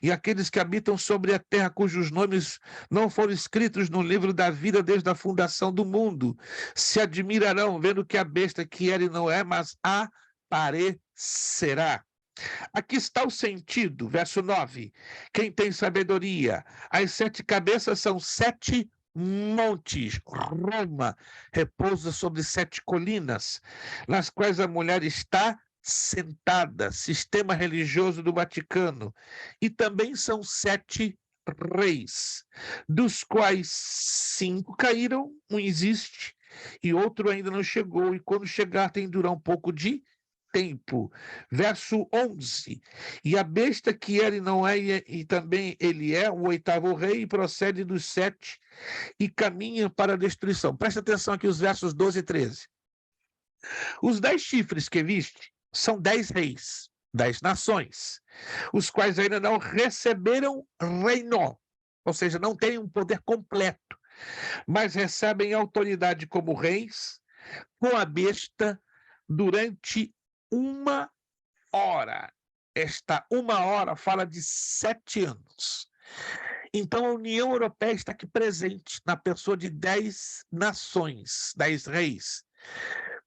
E aqueles que habitam sobre a terra, cujos nomes não foram escritos no livro da vida desde a fundação do mundo, se admirarão vendo que a besta que era e não é, mas aparecerá. Aqui está o sentido, verso 9. Quem tem sabedoria? As 7 cabeças são 7 montes. Roma repousa sobre 7 colinas, nas quais a mulher está sentada, sistema religioso do Vaticano. E também são 7 reis, dos quais 5 caíram, um existe, e outro ainda não chegou, e quando chegar tem de durar um pouco de tempo. Verso 11. E a besta que era e não é, e também ele é o 8º rei, e procede dos 7 e caminha para a destruição. Presta atenção aqui os versos 12 e 13. Os 10 chifres que viste são 10 reis, 10 nações, os quais ainda não receberam reino, ou seja, não têm um poder completo, mas recebem autoridade como reis com a besta durante 1 hora. Esta 1 hora fala de 7 anos. Então a União Europeia está aqui presente na pessoa de 10 nações, 10 reis,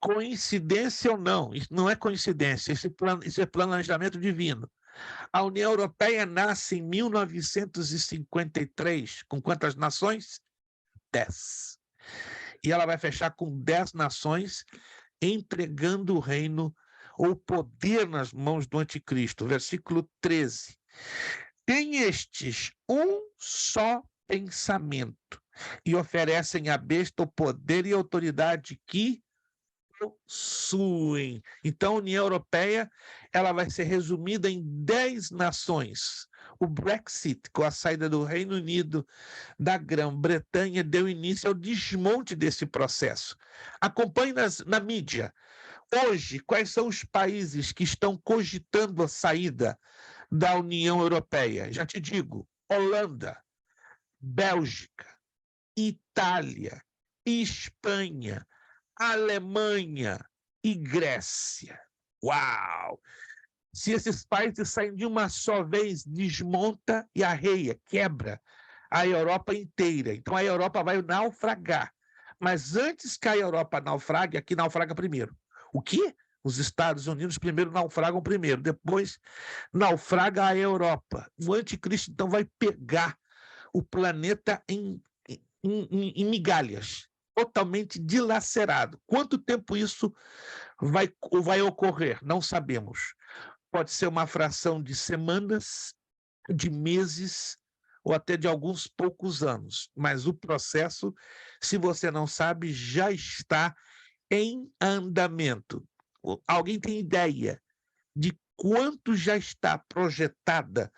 Coincidência ou não, isso não é coincidência, isso é planejamento divino. A União Europeia nasce em 1953, com quantas nações? 10. E ela vai fechar com 10 nações, entregando o reino ou poder nas mãos do anticristo. Versículo 13. Tem estes um só pensamento e oferecem à besta o poder e autoridade que possuem. Então, a União Europeia ela vai ser resumida em 10 nações. O Brexit, com a saída do Reino Unido da Grã-Bretanha, deu início ao desmonte desse processo. Acompanhe na mídia. Hoje, quais são os países que estão cogitando a saída da União Europeia? Já te digo: Holanda, Bélgica, Itália, Espanha, Alemanha e Grécia. Uau! Se esses países saem de uma só vez, desmonta e arreia, quebra a Europa inteira. Então a Europa vai naufragar. Mas antes que a Europa naufrague, aqui naufraga primeiro. O quê? Os Estados Unidos primeiro naufragam primeiro, depois naufraga a Europa. O anticristo, então, vai pegar o planeta em migalhas, totalmente dilacerado. Quanto tempo isso vai ocorrer? Não sabemos. Pode ser uma fração de semanas, de meses, ou até de alguns poucos anos. Mas o processo, se você não sabe, já está em andamento. Alguém tem ideia de quanto já está projetada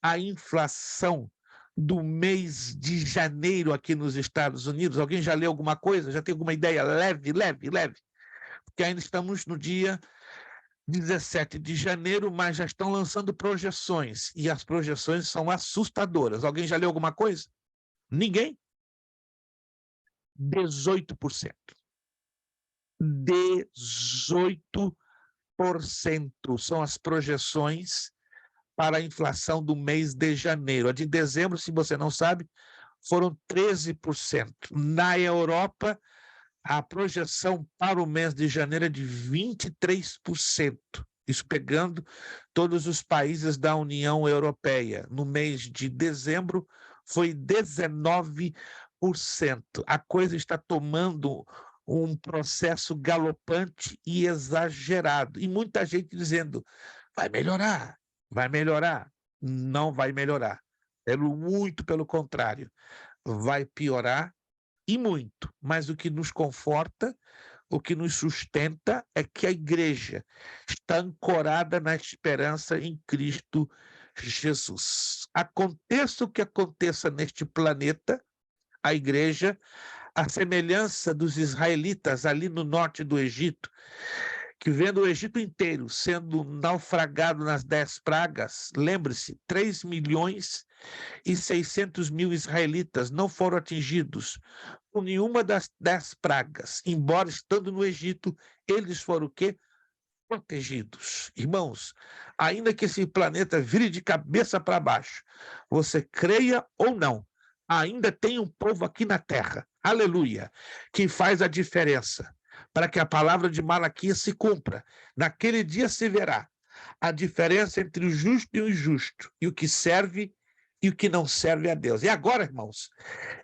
a inflação do mês de janeiro aqui nos Estados Unidos? Alguém já leu alguma coisa? Já tem alguma ideia? Leve. Porque ainda estamos no dia 17 de janeiro, mas já estão lançando projeções. E as projeções são assustadoras. Alguém já leu alguma coisa? Ninguém? 18%. 18% são as projeções para a inflação do mês de janeiro. A de dezembro, se você não sabe, foram 13%. Na Europa, a projeção para o mês de janeiro é de 23%. Isso pegando todos os países da União Europeia. No mês de dezembro, foi 19%. A coisa está tomando um processo galopante e exagerado. E muita gente dizendo, vai melhorar. Não vai melhorar. Muito pelo contrário. Vai piorar e muito. Mas o que nos conforta, o que nos sustenta é que a igreja está ancorada na esperança em Cristo Jesus. Aconteça o que aconteça neste planeta, a igreja, a semelhança dos israelitas ali no norte do Egito, que vendo o Egito inteiro sendo naufragado nas 10 pragas, lembre-se, 3.600.000 israelitas não foram atingidos por nenhuma das 10 pragas, embora estando no Egito, eles foram o quê? Protegidos. Irmãos, ainda que esse planeta vire de cabeça para baixo, você creia ou não, ainda tem um povo aqui na terra, aleluia, que faz a diferença, para que a palavra de Malaquias se cumpra. Naquele dia se verá a diferença entre o justo e o injusto, e o que serve e o que não serve a Deus. E agora, irmãos,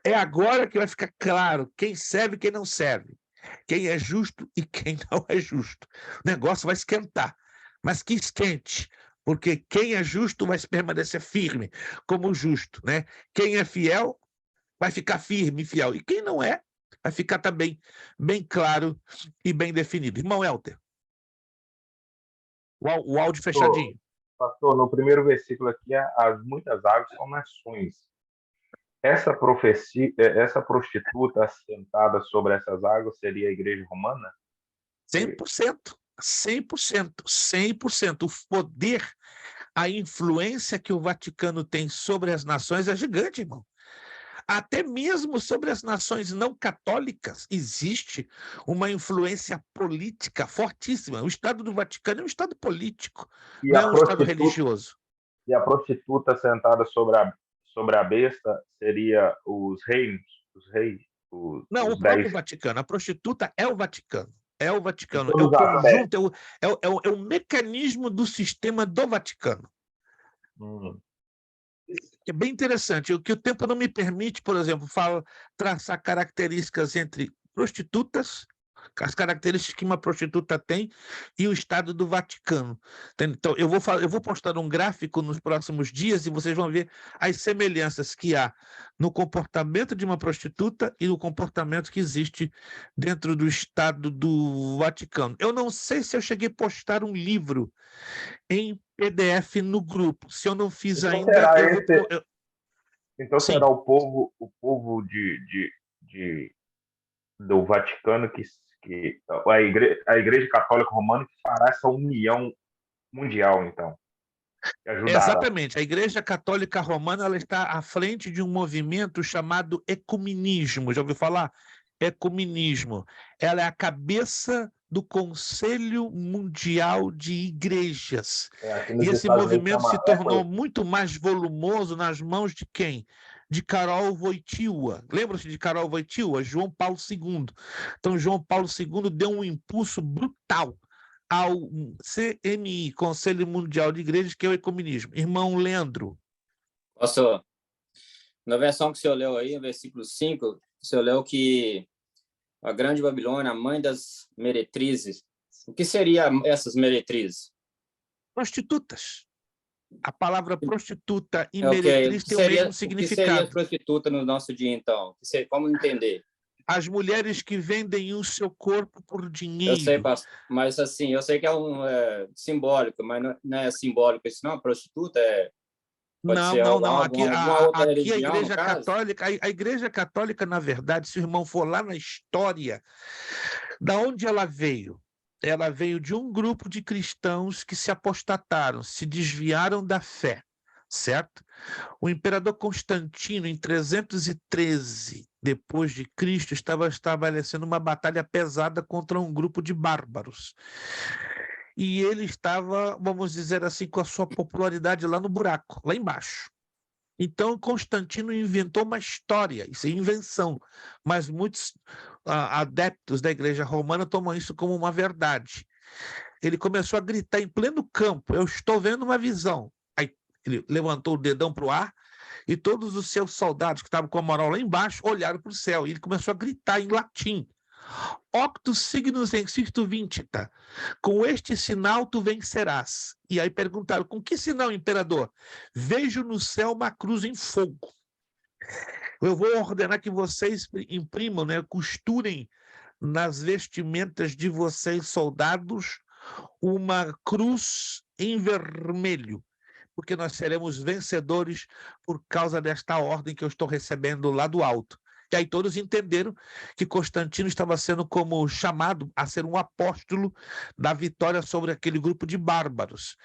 é agora que vai ficar claro quem serve e quem não serve, quem é justo e quem não é justo. O negócio vai esquentar, mas que esquente, porque quem é justo vai permanecer firme como justo, né? Quem é fiel vai ficar firme e fiel, e quem não é, vai ficar também bem claro e bem definido. Irmão Helder, o áudio fechadinho. Pastor, no primeiro versículo aqui, as muitas águas são nações. Essa profecia, essa prostituta assentada sobre essas águas seria a igreja romana? 100%. 100%. O poder, a influência que o Vaticano tem sobre as nações é gigante, irmão. Até mesmo sobre as nações não católicas existe uma influência política fortíssima. O Estado do Vaticano é um Estado político, não é um Estado religioso. E a prostituta sentada sobre a besta seria os reinos, os reis? Não, o próprio Vaticano. A prostituta é o Vaticano. É o Vaticano, é Todos o conjunto, aspectos. é o mecanismo do sistema do Vaticano. É bem interessante, o que o tempo não me permite, por exemplo, traçar características entre prostitutas, as características que uma prostituta tem, e o Estado do Vaticano. Então, eu vou postar um gráfico nos próximos dias e vocês vão ver as semelhanças que há no comportamento de uma prostituta e no comportamento que existe dentro do Estado do Vaticano. Eu não sei se eu cheguei a postar um livro em PDF no grupo. Se eu não fiz Então ainda, será eu vou. Então Sim. será o povo do Vaticano que a Igreja Católica Romana que fará essa união mundial, então, que ajudará. Exatamente. A Igreja Católica Romana ela está à frente de um movimento chamado ecumenismo. Já ouviu falar? Ecumenismo. Ela é a cabeça do Conselho Mundial de Igrejas. Aqui E nos esse Estados Unidos movimento se chama tornou ECO. muito mais volumoso nas mãos de quem? De Karol Wojtyła. Lembra-se de Karol Wojtyła? João Paulo II. Então, João Paulo II deu um impulso brutal ao CMI, Conselho Mundial de Igrejas, que é o ecumenismo. Irmão Leandro. Pastor, na versão que o senhor leu aí, versículo 5, o senhor leu que a grande Babilônia, a mãe das meretrizes. O que seriam essas meretrizes? Prostitutas. A palavra prostituta e Ok. meretriz tem o mesmo O que seria significado. prostituta no nosso dia, então? Como entender? As mulheres que vendem o seu corpo por dinheiro. Eu sei, pastor, mas assim, eu sei que é simbólico, mas não é simbólico isso, não? Prostituta pode ser Não. alguma outra Aqui a religião, Igreja no caso? Católica, a Igreja Católica, na verdade, se o irmão for lá na história, da onde ela veio? Ela veio de um grupo de cristãos que se apostataram, se desviaram da fé, certo? O imperador Constantino, em 313 depois de Cristo, estava estabelecendo uma batalha pesada contra um grupo de bárbaros. E ele estava, vamos dizer assim, com a sua popularidade lá no buraco, lá embaixo. Então, Constantino inventou uma história, isso é invenção, mas muitos adeptos da Igreja Romana tomam isso como uma verdade. Ele começou a gritar em pleno campo, eu estou vendo uma visão. Aí ele levantou o dedão para o ar e todos os seus soldados que estavam com a moral lá embaixo olharam para o céu e ele começou a gritar em latim. Octus signus existu vincita. Com este sinal tu vencerás. E aí perguntaram, com que sinal, imperador? Vejo no céu uma cruz em fogo. Eu vou ordenar que vocês imprimam, né, costurem nas vestimentas de vocês, soldados, uma cruz em vermelho, porque nós seremos vencedores por causa desta ordem que eu estou recebendo lá do alto. E aí todos entenderam que Constantino estava sendo como chamado a ser um apóstolo da vitória sobre aquele grupo de bárbaros.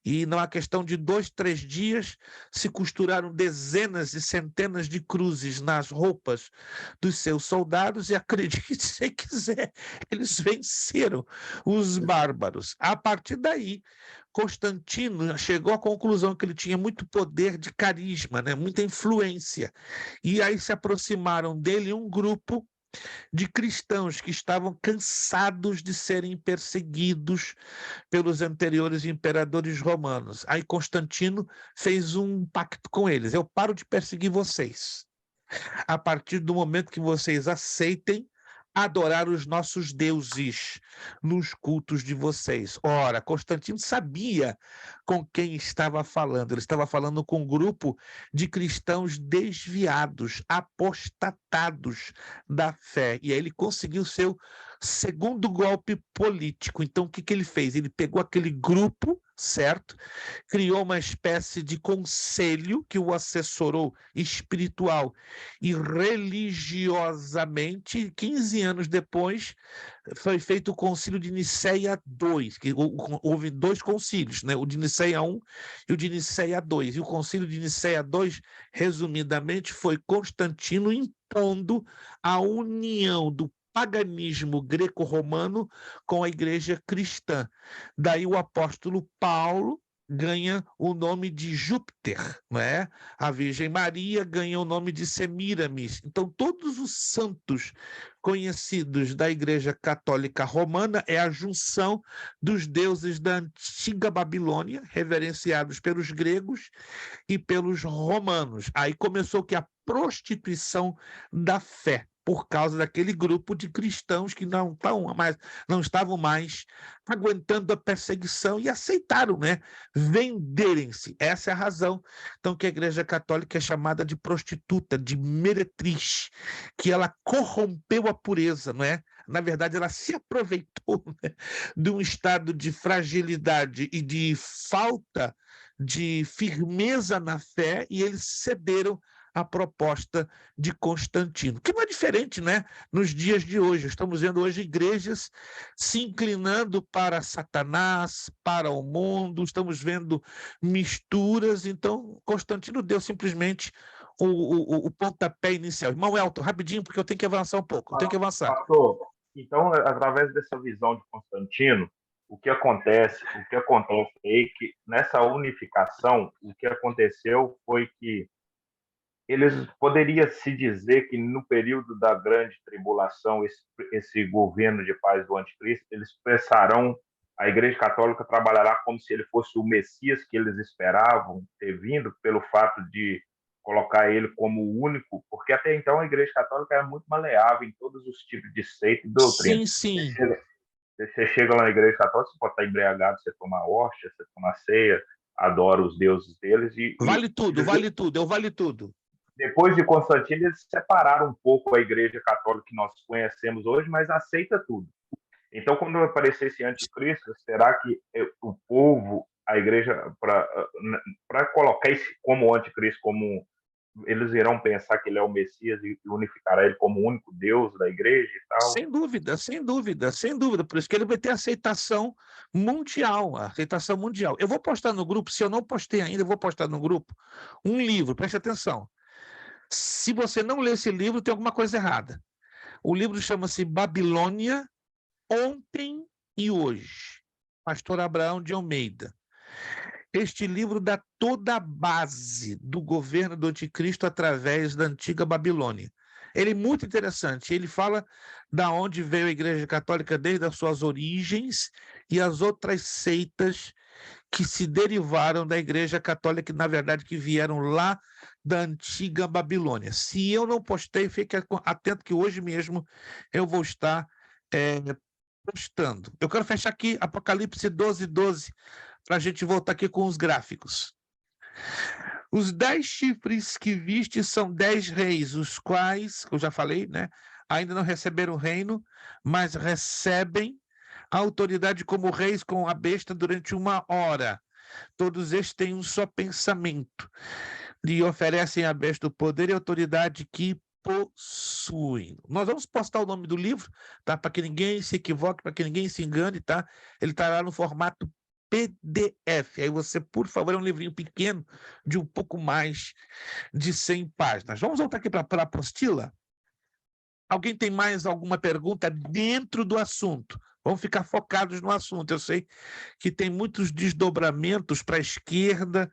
E numa questão de 2, 3 dias, se costuraram dezenas e centenas de cruzes nas roupas dos seus soldados e, acredite se quiser, eles venceram os bárbaros. A partir daí, Constantino chegou à conclusão que ele tinha muito poder de carisma, né? Muita influência. E aí se aproximaram dele um grupo de cristãos que estavam cansados de serem perseguidos pelos anteriores imperadores romanos. Aí Constantino fez um pacto com eles: eu paro de perseguir vocês a partir do momento que vocês aceitem adorar os nossos deuses nos cultos de vocês. Ora, Constantino sabia com quem estava falando. Ele estava falando com um grupo de cristãos desviados, apostatados da fé. E aí ele conseguiu seu segundo golpe político. Então, o que ele fez? Ele pegou aquele grupo, certo? Criou uma espécie de conselho que o assessorou espiritual e religiosamente. 15 anos depois, foi feito o concílio de Nicéia II, que houve 2 concílios, né? O de Nicéia I e o de Nicéia II. E o concílio de Nicéia II, resumidamente, foi Constantino impondo a união do paganismo greco-romano com a igreja cristã. Daí o apóstolo Paulo ganha o nome de Júpiter, não é? A Virgem Maria ganha o nome de Semíramis. Então, todos os santos conhecidos da Igreja Católica Romana é a junção dos deuses da antiga Babilônia, reverenciados pelos gregos e pelos romanos. Aí começou que a prostituição da fé, por causa daquele grupo de cristãos que não estavam mais aguentando a perseguição e aceitaram, né, venderem-se. Essa é a razão, então, que a Igreja Católica é chamada de prostituta, de meretriz, que ela corrompeu a pureza, não é? Na verdade, ela se aproveitou, né, de um estado de fragilidade e de falta de firmeza na fé, e eles cederam a proposta de Constantino, que não é diferente, né? Nos dias de hoje. Estamos vendo hoje igrejas se inclinando para Satanás, para o mundo, estamos vendo misturas. Então, Constantino deu simplesmente o pontapé inicial. Irmão Elton, rapidinho, porque eu tenho que avançar um pouco, eu tenho que avançar. Pastor, então, através dessa visão de Constantino, o que acontece aí que nessa unificação, o que aconteceu foi que eles poderia se dizer que no período da grande tribulação, esse governo de paz do anticristo, eles pensarão, a Igreja Católica trabalhará como se ele fosse o Messias que eles esperavam ter vindo, pelo fato de colocar ele como o único, porque até então a Igreja Católica era muito maleável em todos os tipos de seita e doutrina. Sim. Você chega lá na Igreja Católica, você pode estar embriagado, você toma hóstia, você toma ceia, adora os deuses deles. Vale tudo, eu vale tudo. Depois de Constantino, eles separaram um pouco a Igreja Católica que nós conhecemos hoje, mas aceita tudo. Então, quando aparecer esse anticristo, será que o povo, a Igreja, para colocar esse como anticristo, como eles irão pensar que ele é o Messias e unificará ele como o único Deus da Igreja e tal? Sem dúvida. Por isso que ele vai ter aceitação mundial, Eu vou postar no grupo, se eu não postei ainda, eu vou postar no grupo um livro, preste atenção. Se você não lê esse livro, tem alguma coisa errada. O livro chama-se Babilônia, Ontem e Hoje, Pastor Abraão de Almeida. Este livro dá toda a base do governo do anticristo através da antiga Babilônia. Ele é muito interessante, ele fala da onde veio a Igreja Católica desde as suas origens e as outras seitas que se derivaram da Igreja Católica, que na verdade que vieram lá da antiga Babilônia. Se eu não postei, fique atento que hoje mesmo eu vou estar postando. Eu quero fechar aqui Apocalipse 12:12, para a gente voltar aqui com os gráficos. Os 10 chifres que viste são 10 reis, os quais, eu já falei, né, ainda não receberam o reino, mas recebem a autoridade como reis com a besta durante 1 hora. Todos estes têm um só pensamento e oferecem à besta o poder e a autoridade que possuem. Nós vamos postar o nome do livro, tá? Para que ninguém se equivoque, para que ninguém se engane, tá? Ele estará no formato PDF. Aí você, por favor, é um livrinho pequeno de um pouco mais de 100 páginas. Vamos voltar aqui para a apostila? Alguém tem mais alguma pergunta dentro do assunto? Vamos ficar focados no assunto. Eu sei que tem muitos desdobramentos para a esquerda,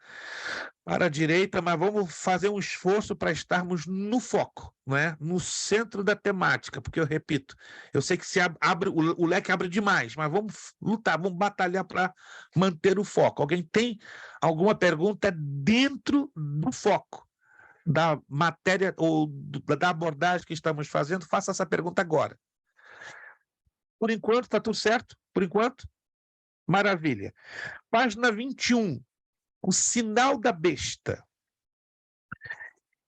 para a direita, mas vamos fazer um esforço para estarmos no foco, não é? No centro da temática, porque eu repito, eu sei que se abre, o leque abre demais, mas vamos lutar, vamos batalhar para manter o foco. Alguém tem alguma pergunta dentro do foco da matéria ou da abordagem que estamos fazendo? Faça essa pergunta agora. Por enquanto, está tudo certo? Por enquanto? Maravilha. Página 21. O sinal da besta.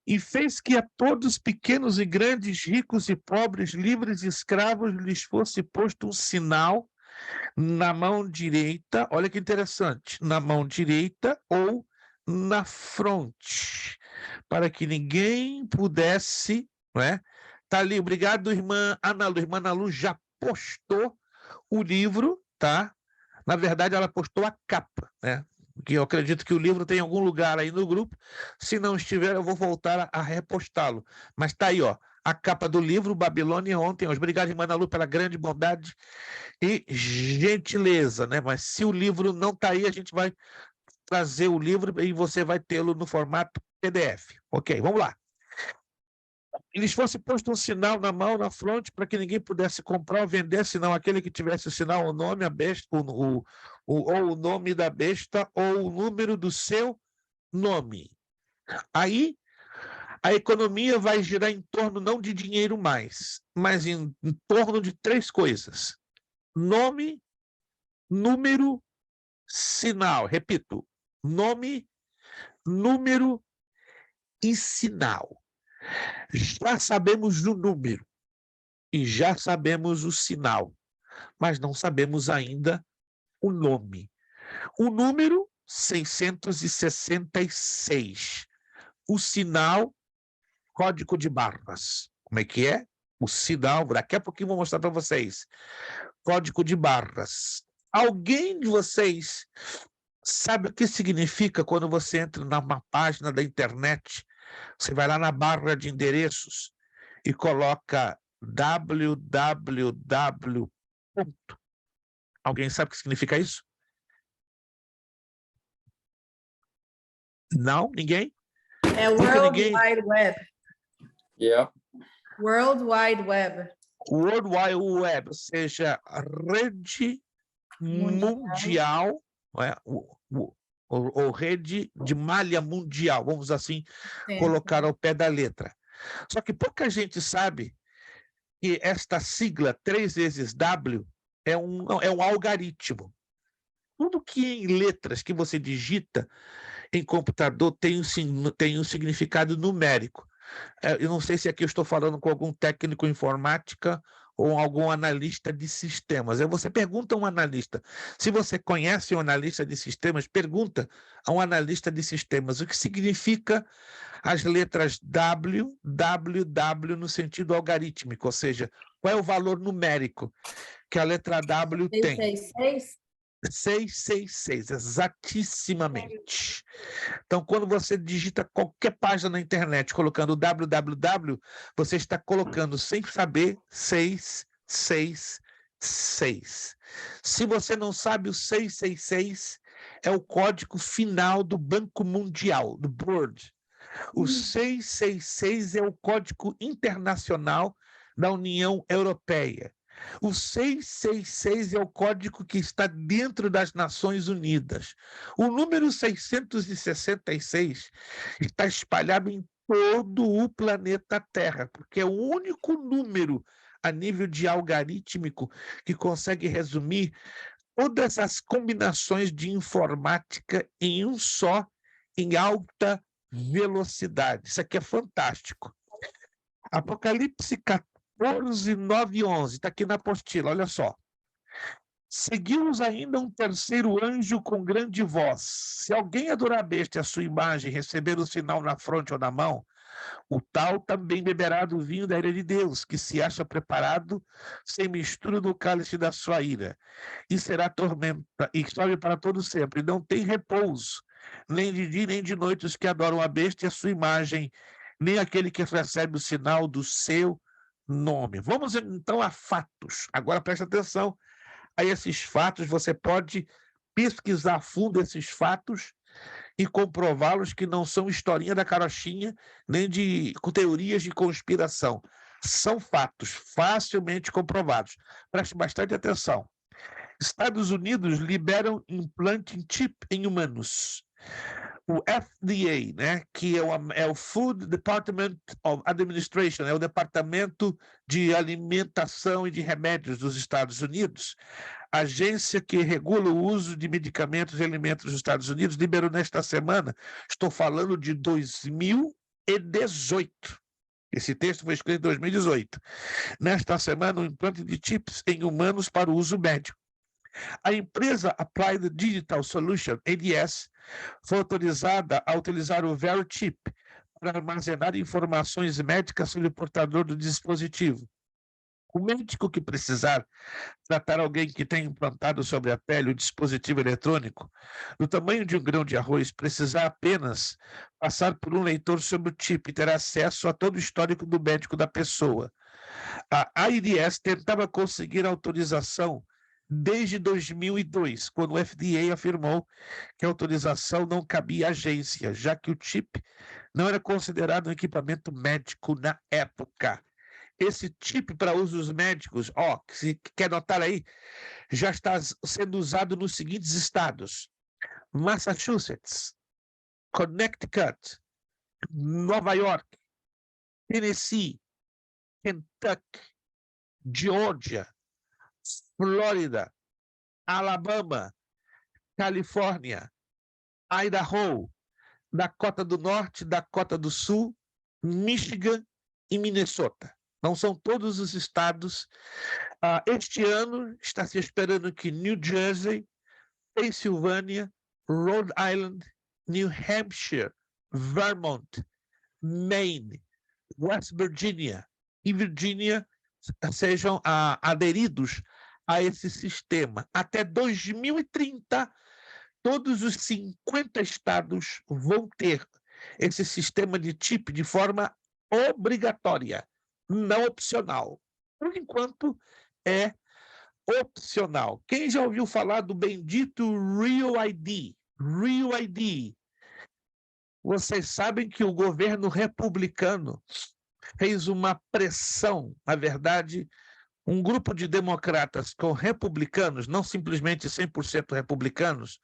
E fez que a todos, pequenos e grandes, ricos e pobres, livres e escravos, lhes fosse posto um sinal na mão direita, olha que interessante, na mão direita ou na fronte, para que ninguém pudesse, não é? Tá ali, obrigado, irmã Ana Lu. Irmã Ana Lu já postou o livro, tá? Na verdade, ela postou a capa, né? Que eu acredito que o livro tem em algum lugar aí no grupo. Se não estiver, eu vou voltar a repostá-lo. Mas está aí, ó, a capa do livro, Babilônia Ontem. Obrigado, irmã Ana Lu, pela grande bondade e gentileza, né? Mas se o livro não está aí, a gente vai trazer o livro e você vai tê-lo no formato PDF. Ok, vamos lá. Eles fossem posto um sinal na mão, na fronte, para que ninguém pudesse comprar ou vender, senão aquele que tivesse o sinal, o nome, a besta, ou o nome da besta, ou o número do seu nome. Aí, a economia vai girar em torno não de dinheiro mais, mas em torno de 3 coisas: nome, número, sinal. Repito, nome, número e sinal. Já sabemos o número e já sabemos o sinal, mas não sabemos ainda o nome. O número, 666. O sinal, código de barras. Como é que é? O sinal, daqui a pouquinho vou mostrar para vocês. Código de barras. Alguém de vocês sabe o que significa quando você entra numa página da internet, você vai lá na barra de endereços e coloca www. Alguém sabe o que significa isso? Não? Ninguém? É World Wide Web. Yeah. World Wide Web. World Wide Web, ou seja, rede mundial, é? ou rede de malha mundial, vamos assim colocar ao pé da letra. Só que pouca gente sabe que esta sigla 3 vezes W é um algarismo. Tudo que em letras que você digita em computador tem um significado numérico. Eu não sei se aqui eu estou falando com algum técnico em informática ou algum analista de sistemas. Aí você pergunta a um analista. Se você conhece um analista de sistemas, pergunta a um analista de sistemas o que significa as letras W, W, W no sentido algarítmico, ou seja, qual é o valor numérico que a letra W tem. 666? 666, exatissimamente. Então, quando você digita qualquer página na internet colocando www, você está colocando, sem saber, 666. Se você não sabe, o 666 é o código final do Banco Mundial, do Board. O 666 é o código internacional da União Europeia. O 666 é o código que está dentro das Nações Unidas. O número 666 está espalhado em todo o planeta Terra, porque é o único número a nível de algarítmico que consegue resumir todas as combinações de informática em um só, em alta velocidade. Isso aqui é fantástico. Apocalipse 14, 9 e 11, está aqui na apostila, olha só. Seguimos ainda um terceiro anjo com grande voz. Se alguém adorar a besta e a sua imagem, receber o sinal na fronte ou na mão, o tal também beberá do vinho da ira de Deus, que se acha preparado sem mistura no cálice da sua ira. E será tormenta, e sobe para todo sempre. Não tem repouso, nem de dia nem de noite os que adoram a besta e a sua imagem, nem aquele que recebe o sinal do seu nome. Vamos então a fatos. Agora preste atenção a esses fatos. Você pode pesquisar a fundo esses fatos e comprová-los que não são historinha da carochinha, nem com teorias de conspiração. São fatos facilmente comprovados. Preste bastante atenção. Estados Unidos liberam implante chip em humanos. O FDA, né, que é o Food Department of Administration, é o Departamento de Alimentação e de Remédios dos Estados Unidos, agência que regula o uso de medicamentos e alimentos dos Estados Unidos, liberou nesta semana, estou falando de 2018. Esse texto foi escrito em 2018. Nesta semana, um implante de chips em humanos para o uso médico. A empresa Applied Digital Solution, ADS, foi autorizada a utilizar o VeriChip para armazenar informações médicas sobre o portador do dispositivo. O médico que precisar tratar alguém que tem implantado sobre a pele o dispositivo eletrônico, do tamanho de um grão de arroz, precisar apenas passar por um leitor sobre o chip e ter acesso a todo o histórico do médico da pessoa. A AIDS tentava conseguir autorização desde 2002, quando o FDA afirmou que a autorização não cabia à agência, já que o chip não era considerado um equipamento médico na época. Esse chip para usos médicos, se quer notar aí, já está sendo usado nos seguintes estados: Massachusetts, Connecticut, Nova York, Tennessee, Kentucky, Geórgia, Flórida, Alabama, Califórnia, Idaho, Dakota do Norte, Dakota do Sul, Michigan e Minnesota. Não são todos os estados. Este ano está se esperando que New Jersey, Pensilvânia, Rhode Island, New Hampshire, Vermont, Maine, West Virginia e Virgínia sejam aderidos a esse sistema. Até 2030, todos os 50 estados vão ter esse sistema de chip de forma obrigatória, não opcional. Por enquanto, é opcional. Quem já ouviu falar do bendito Real ID? Real ID. Vocês sabem que o governo republicano fez uma pressão, na verdade, um grupo de democratas com republicanos, não simplesmente 100% republicanos,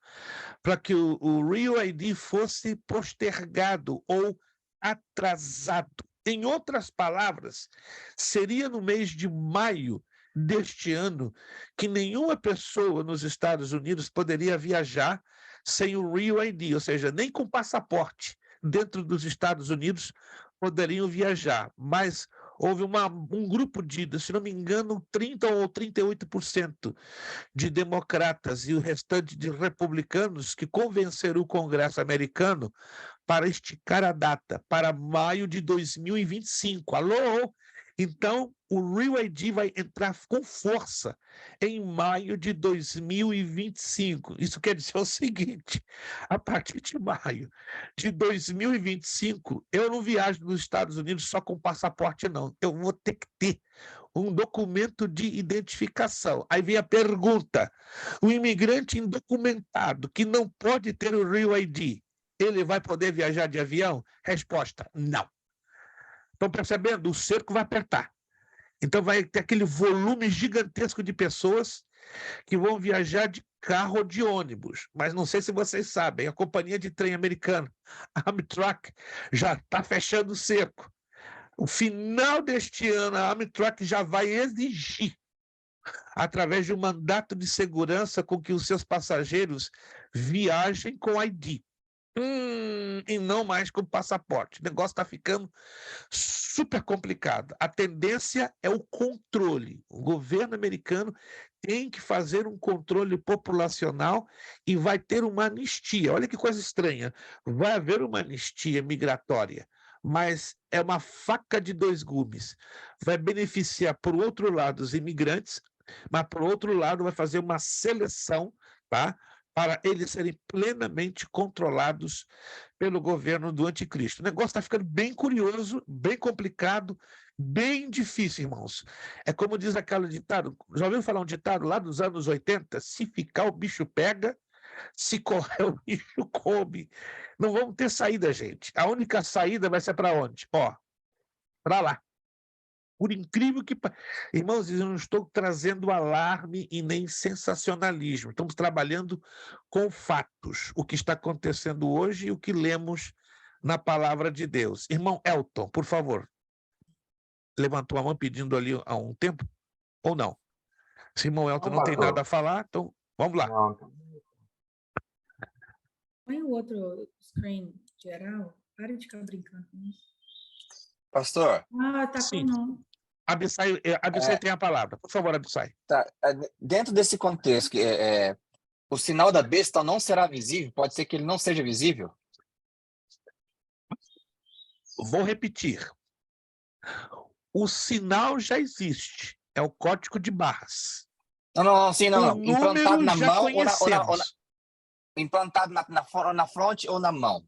para que o Real ID fosse postergado ou atrasado. Em outras palavras, seria no mês de maio deste ano que nenhuma pessoa nos Estados Unidos poderia viajar sem o Real ID, ou seja, nem com passaporte dentro dos Estados Unidos poderiam viajar, mas houve um grupo de, se não me engano, 30% ou 38% de democratas e o restante de republicanos que convenceram o Congresso americano para esticar a data para maio de 2025. Alô? Então, o Real ID vai entrar com força em maio de 2025. Isso quer dizer o seguinte: a partir de maio de 2025, eu não viajo nos Estados Unidos só com passaporte, não. Eu vou ter que ter um documento de identificação. Aí vem a pergunta: o imigrante indocumentado que não pode ter o Real ID, ele vai poder viajar de avião? Resposta: não. Estão percebendo? O cerco vai apertar. Então vai ter aquele volume gigantesco de pessoas que vão viajar de carro ou de ônibus. Mas não sei se vocês sabem, a companhia de trem americana, a Amtrak, já está fechando o cerco. No final deste ano, a Amtrak já vai exigir, através de um mandato de segurança, com que os seus passageiros viajem com ID. E não mais com passaporte. O negócio está ficando super complicado. A tendência é o controle. O governo americano tem que fazer um controle populacional e vai ter uma anistia. Olha que coisa estranha. Vai haver uma anistia migratória, mas é uma faca de dois gumes. Vai beneficiar, por outro lado, os imigrantes, mas, por outro lado, vai fazer uma seleção, tá? Para eles serem plenamente controlados pelo governo do anticristo. O negócio está ficando bem curioso, bem complicado, bem difícil, irmãos. É como diz aquele ditado, já ouviram falar um ditado lá dos anos 80? Se ficar, o bicho pega, se correr, o bicho come. Não vamos ter saída, gente. A única saída vai ser para onde? Para lá. Por incrível que... Irmãos, eu não estou trazendo alarme e nem sensacionalismo. Estamos trabalhando com fatos. O que está acontecendo hoje e o que lemos na palavra de Deus. Irmão Elton, por favor. Levantou a mão pedindo ali há um tempo? Ou não? Se irmão Elton não tem nada a falar, então vamos lá. Põe o outro screen geral. Para de ficar brincando com isso. Pastor. Tá com não. Abissai tem a palavra. Por favor, Abissai. Tá. Dentro desse contexto, o sinal da besta não será visível? Pode ser que ele não seja visível? Vou repetir. O sinal já existe. É o código de barras. Não. Implantado na mão implantado na fronte ou na mão?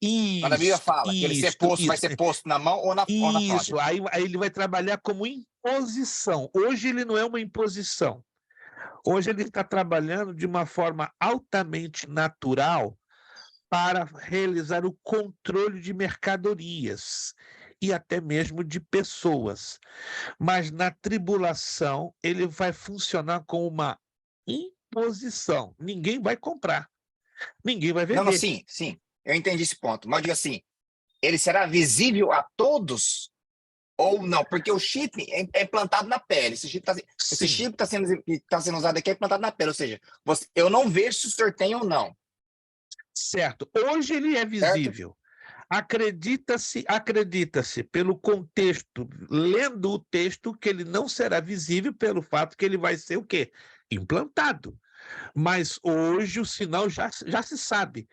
Isso, quando a Bíblia fala que ele vai ser posto na mão ou na fronte. Isso, aí ele vai trabalhar como imposição. Hoje ele não é uma imposição. Hoje ele está trabalhando de uma forma altamente natural para realizar o controle de mercadorias e até mesmo de pessoas. Mas na tribulação ele vai funcionar com uma imposição. Ninguém vai comprar, ninguém vai Não, vender. sim, eu entendi esse ponto. Mas eu digo assim, ele será visível a todos ou não? Porque o chip é implantado na pele. Esse chip está sendo usado aqui é implantado na pele. Ou seja, eu não vejo se o senhor tem ou não. Certo. Hoje ele é visível. Acredita-se pelo contexto, lendo o texto, que ele não será visível pelo fato que ele vai ser o quê? Implantado. Mas hoje o sinal já se sabe.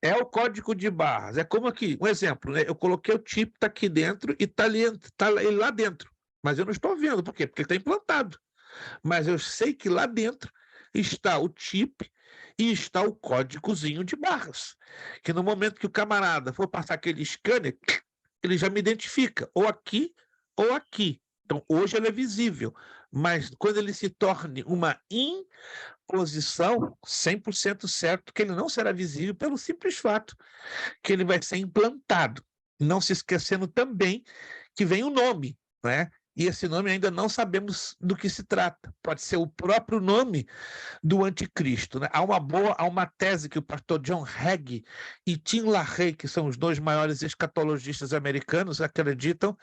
É o código de barras. É como aqui, um exemplo, né? Eu coloquei o chip, está aqui dentro e está ele lá dentro. Mas eu não estou vendo. Por quê? Porque ele está implantado. Mas eu sei que lá dentro está o chip e está o códigozinho de barras. Que no momento que o camarada for passar aquele scanner, ele já me identifica, ou aqui ou aqui. Então, hoje ele é visível, mas quando ele se torne uma imposição, 100% certo que ele não será visível pelo simples fato que ele vai ser implantado. Não se esquecendo também que vem o nome, né? E esse nome ainda não sabemos do que se trata. Pode ser o próprio nome do anticristo, né? Há uma tese que o pastor John Hagee e Tim LaHaye, que são os dois maiores escatologistas americanos, acreditam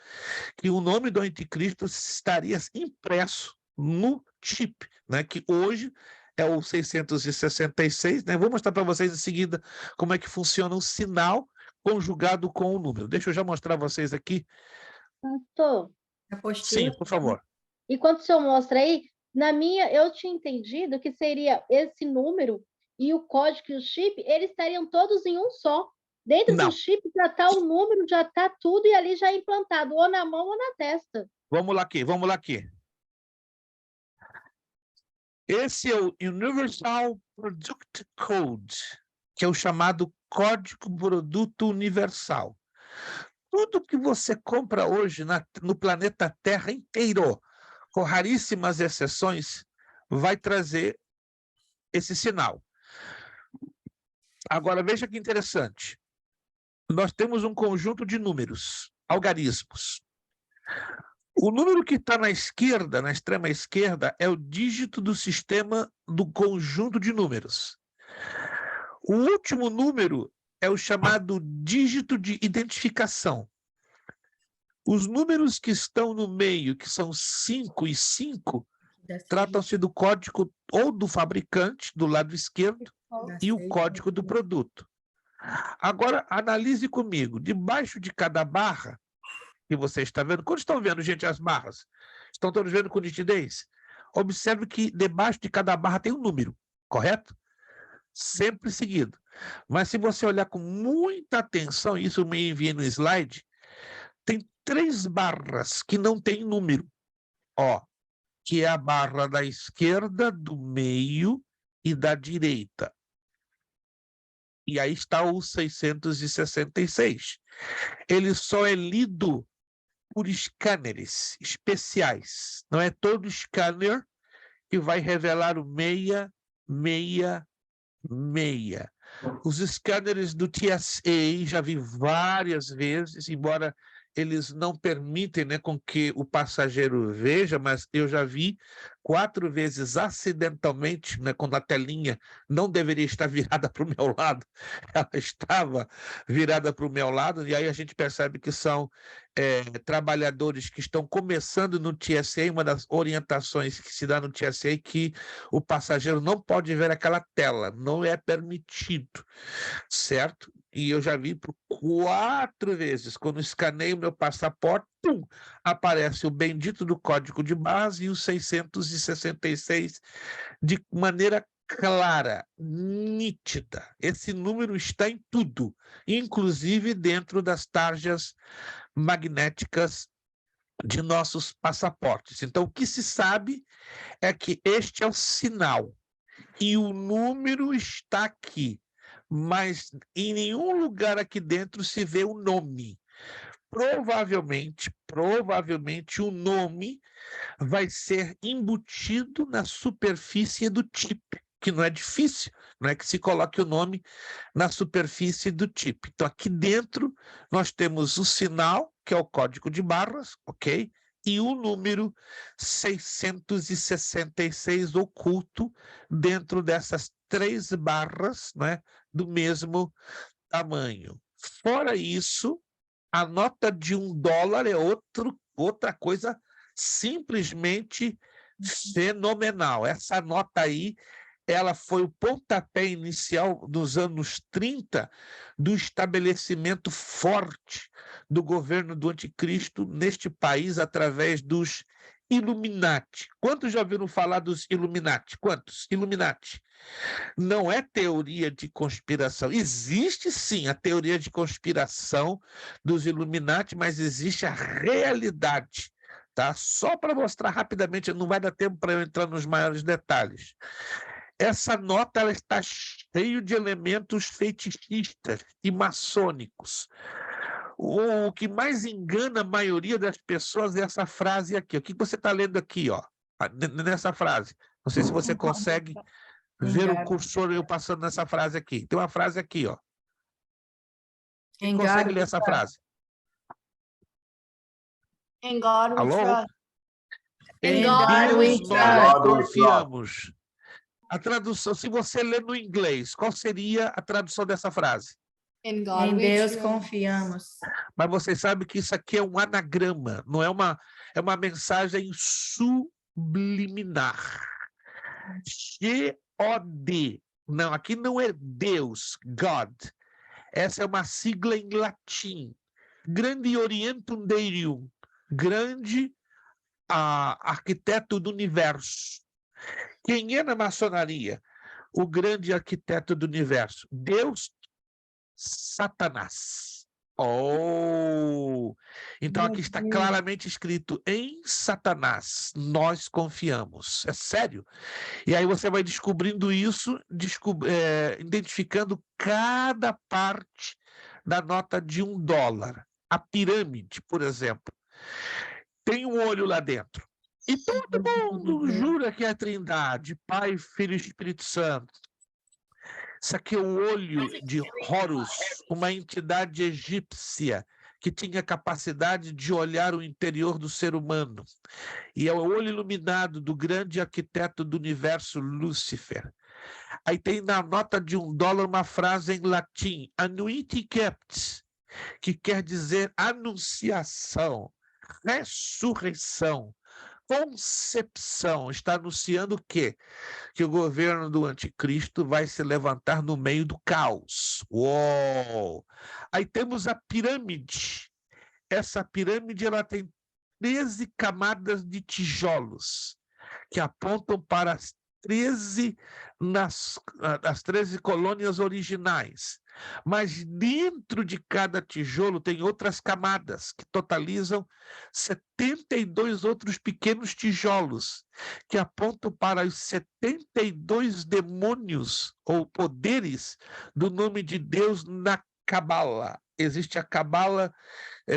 que o nome do anticristo estaria impresso no chip, né? Que hoje é o 666, né? Vou mostrar para vocês em seguida como é que funciona o sinal conjugado com o número. Deixa eu já mostrar a vocês aqui. Pastor, Sim, por favor. enquanto o senhor mostra aí, eu tinha entendido que seria esse número e o código e o chip, eles estariam todos em um só. Dentro Não. do chip já está o número, já está tudo e ali já é implantado, ou na mão ou na testa. Vamos lá aqui. Esse é o Universal Product Code, que é o chamado Código Produto Universal. Tudo que você compra hoje no planeta Terra inteiro, com raríssimas exceções, vai trazer esse sinal. Agora, veja que interessante. Nós temos um conjunto de números, algarismos. O número que está na esquerda, na extrema esquerda, é o dígito do sistema do conjunto de números. O último número é o chamado dígito de identificação. Os números que estão no meio, que são 5 e 5, tratam-se do código ou do fabricante, do lado esquerdo, e o código do produto. Agora, analise comigo. Debaixo de cada barra que você está vendo, quando estão vendo, gente, as barras? Estão todos vendo com nitidez? Observe que debaixo de cada barra tem um número, correto? Sempre seguido. Mas se você olhar com muita atenção, isso eu me enviei no slide, tem 3 barras que não tem número, que é a barra da esquerda, do meio e da direita. E aí está o 666. Ele só é lido por scanners especiais. Não é todo scanner que vai revelar o 666. Os scanners do TSA, já vi várias vezes, embora eles não permitem, né, com que o passageiro veja, mas eu já vi 4 vezes acidentalmente, né, quando a telinha não deveria estar virada para o meu lado, ela estava virada para o meu lado, e aí a gente percebe que são trabalhadores que estão começando no TSA. Uma das orientações que se dá no TSA é que o passageiro não pode ver aquela tela, não é permitido, certo? E eu já vi por 4 vezes, quando escaneio meu passaporte, aparece o bendito do código de base e o 666 de maneira clara, nítida. Esse número está em tudo, inclusive dentro das tarjas magnéticas de nossos passaportes. Então, o que se sabe é que este é o sinal e o número está aqui, mas em nenhum lugar aqui dentro se vê o nome. provavelmente o nome vai ser embutido na superfície do chip, que não é difícil, não é que se coloque o nome na superfície do chip. Então, aqui dentro, nós temos o sinal, que é o código de barras, ok? E o número 666 oculto dentro dessas 3 barras, né, do mesmo tamanho. Fora isso, a nota de $1 é outra coisa simplesmente fenomenal. Essa nota aí, ela foi o pontapé inicial dos anos 30 do estabelecimento forte do governo do anticristo neste país através dos Illuminati. Quantos já ouviram falar dos Illuminati? Quantos? Illuminati. Não é teoria de conspiração. Existe sim a teoria de conspiração dos Illuminati, mas existe a realidade. Tá? Só para mostrar rapidamente, não vai dar tempo para eu entrar nos maiores detalhes. Essa nota ela está cheia de elementos fetichistas e maçônicos. O que mais engana a maioria das pessoas é essa frase aqui. O que você está lendo aqui, ó? Nessa frase? Não sei se você consegue ver o cursor eu passando nessa frase aqui. Tem uma frase aqui, ó. Quem consegue ler essa frase? In God we Alô? trust. Em God we Deus nós trust. confiamos. A tradução, se você ler no inglês, qual seria a tradução dessa frase? Em Deus confiamos. Mas vocês sabem que isso aqui é um anagrama, não é é uma mensagem subliminar. G-O-D. Não, aqui não é Deus, God. Essa é uma sigla em latim. Grande Orientum Deum. Grande arquiteto do universo. Quem é na maçonaria o grande arquiteto do universo? Deus, Satanás. Oh! Então aqui está claramente escrito: em Satanás nós confiamos. É sério. E aí você vai descobrindo isso, identificando cada parte da nota de $1. A pirâmide, por exemplo, tem um olho lá dentro. E todo mundo jura que é a Trindade, Pai, Filho e Espírito Santo. Isso aqui é o olho de Horus, uma entidade egípcia que tinha capacidade de olhar o interior do ser humano. E é o olho iluminado do grande arquiteto do universo, Lúcifer. Aí tem na nota de $1 uma frase em latim, Annuiti Capts, que quer dizer anunciação, ressurreição, concepção. Está anunciando o quê? Que o governo do anticristo vai se levantar no meio do caos. Uou! Aí temos a pirâmide. Essa pirâmide ela tem 13 camadas de tijolos que apontam para as 13 colônias originais. Mas dentro de cada tijolo tem outras camadas que totalizam 72 outros pequenos tijolos que apontam para os 72 demônios ou poderes do nome de Deus na Cabala. Existe a Cabala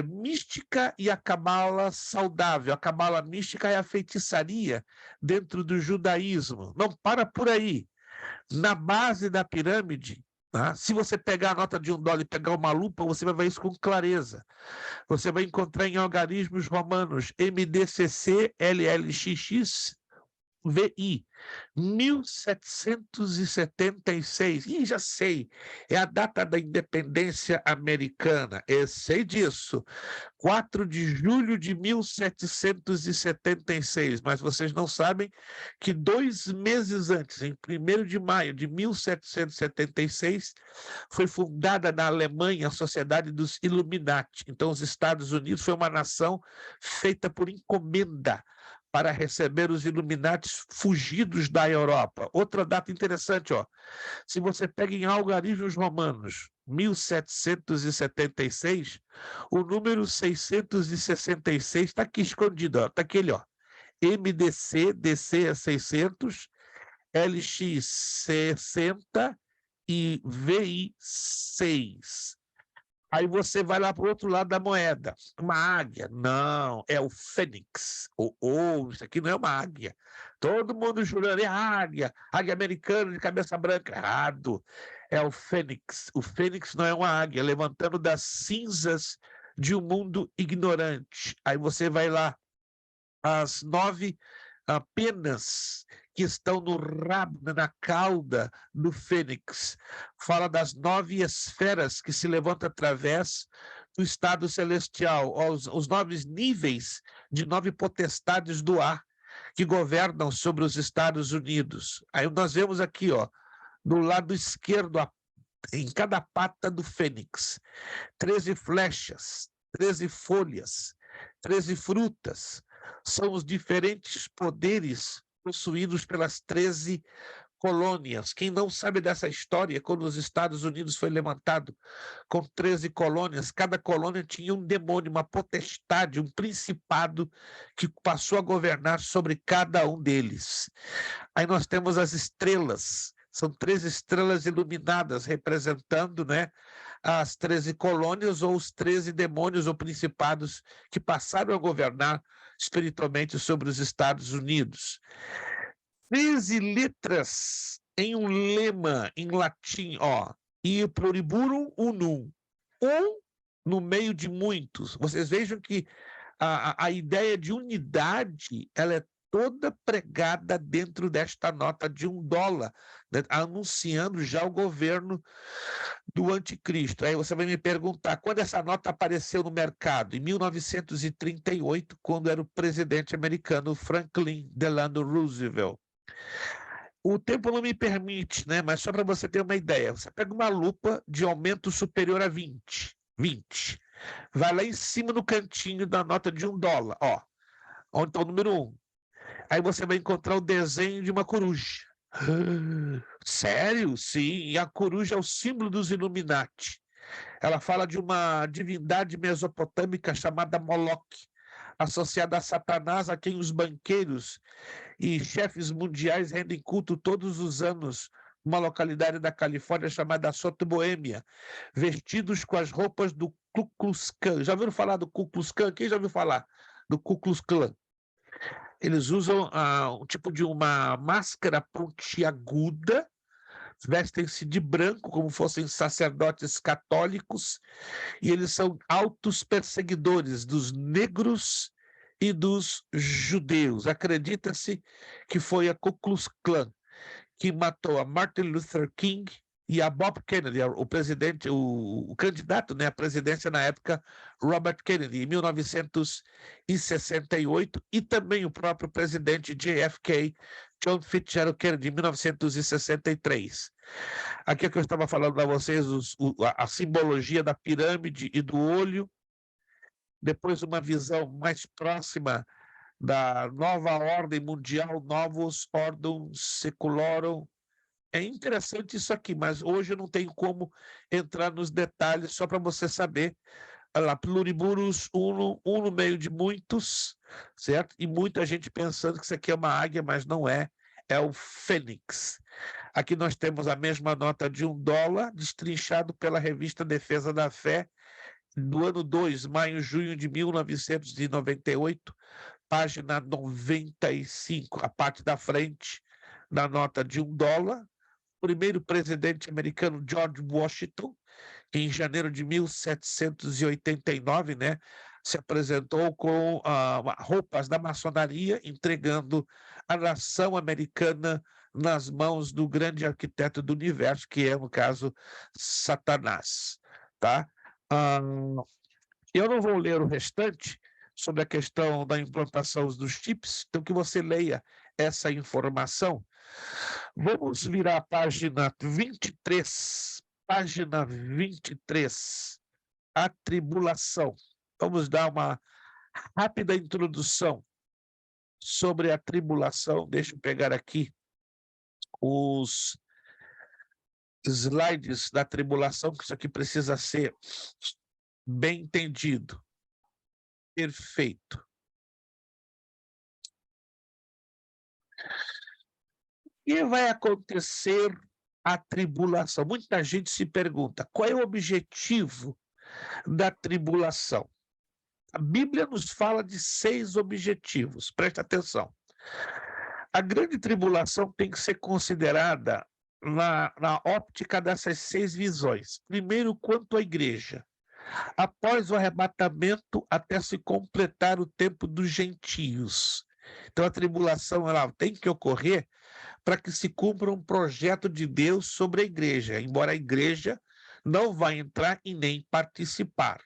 mística e a Cabala saudável. A Cabala mística é a feitiçaria dentro do judaísmo. Não para por aí. Na base da pirâmide, tá? Se você pegar a nota de $1 e pegar uma lupa, você vai ver isso com clareza. Você vai encontrar em algarismos romanos MDCC, LLXX, VI, 1776. Ih, já sei, é a data da independência americana. Eu sei disso. 4 de julho de 1776. Mas vocês não sabem que 2 meses antes, em 1º de maio de 1776, foi fundada na Alemanha a Sociedade dos Illuminati. Então, os Estados Unidos foi uma nação feita por encomenda para receber os Illuminatis fugidos da Europa. Outra data interessante, ó. Se você pega em algarismos romanos, 1776, o número 666 está aqui escondido, está aquele, ó. MDC, DC é 600, LX 60 e VI 6. Aí você vai lá para o outro lado da moeda. Uma águia. Não, é o fênix. Isso aqui não é uma águia. Todo mundo jurando, é águia. Águia americana de cabeça branca. Errado. É o fênix. O fênix não é uma águia, levantando das cinzas de um mundo ignorante. Aí você vai lá. As 9 penas que estão no rabo, na cauda do fênix. Fala das 9 esferas que se levantam através do estado celestial, os 9 níveis de 9 potestades do ar que governam sobre os Estados Unidos. Aí nós vemos aqui, ó, do lado esquerdo, em cada pata do fênix, 13 flechas, 13 folhas, 13 frutas. São os diferentes poderes possuídos pelas 13 colônias. Quem não sabe dessa história, quando os Estados Unidos foi levantado com 13 colônias, cada colônia tinha um demônio, uma potestade, um principado que passou a governar sobre cada um deles. Aí nós temos as estrelas, são 13 estrelas iluminadas, representando, né, as 13 colônias ou os 13 demônios ou principados que passaram a governar espiritualmente sobre os Estados Unidos. 13 letras em um lema em latim, ó, e pluriburum unum, no meio de muitos. Vocês vejam que a ideia de unidade, ela é toda pregada dentro desta nota de $1, né, anunciando já o governo do anticristo. Aí você vai me perguntar, quando essa nota apareceu no mercado? Em 1938, quando era o presidente americano Franklin Delano Roosevelt. O tempo não me permite, né? Mas só para você ter uma ideia, você pega uma lupa de aumento superior a 20, vai lá em cima no cantinho da nota de $1, ó, onde está o número 1. Aí você vai encontrar o desenho de uma coruja. Sério? Sim, e a coruja é o símbolo dos Illuminati. Ela fala de uma divindade mesopotâmica chamada Moloque, associada a Satanás, a quem os banqueiros e chefes mundiais rendem culto todos os anos, numa localidade da Califórnia chamada Sotoboêmia, vestidos com as roupas do Ku Klux Klan. Já ouviram falar do Ku Klux Klan? Quem já ouviu falar do Ku Klux Klan? Eles usam um tipo de uma máscara pontiaguda, vestem-se de branco como fossem sacerdotes católicos, e eles são altos perseguidores dos negros e dos judeus. Acredita-se que foi a Ku Klux Klan que matou a Martin Luther King e a Bob Kennedy, o presidente, o candidato, né, à presidência na época, Robert Kennedy, em 1968, e também o próprio presidente JFK, John Fitzgerald Kennedy, em 1963. Aqui é que eu estava falando para vocês, a simbologia da pirâmide e do olho, depois uma visão mais próxima da nova ordem mundial, Novus Ordem Secularum. É interessante isso aqui, mas hoje eu não tenho como entrar nos detalhes, só para você saber. Olha lá, pluriburus unum, um no meio de muitos, certo? E muita gente pensando que isso aqui é uma águia, mas não é, é o fênix. Aqui nós temos a mesma nota de $1, destrinchado pela revista Defesa da Fé, do ano 2, maio, junho de 1998, página 95, a parte da frente da nota de $1, primeiro presidente americano George Washington, que em janeiro de 1789, né, se apresentou com roupas da maçonaria, entregando a nação americana nas mãos do grande arquiteto do universo, que é, no caso, Satanás. Tá? Eu não vou ler o restante sobre a questão da implantação dos chips, então que você leia essa informação. Vamos virar a página 23, a tribulação. Vamos dar uma rápida introdução sobre a tribulação. Deixa eu pegar aqui os slides da tribulação, que isso aqui precisa ser bem entendido. Perfeito. O que vai acontecer a tribulação? Muita gente se pergunta, qual é o objetivo da tribulação. A Bíblia nos fala de 6 objetivos, presta atenção. A grande tribulação tem que ser considerada na óptica dessas 6 visões. Primeiro, quanto à igreja. Após o arrebatamento, até se completar o tempo dos gentios. Então, a tribulação ela tem que ocorrer para que se cumpra um projeto de Deus sobre a igreja, embora a igreja não vá entrar e nem participar.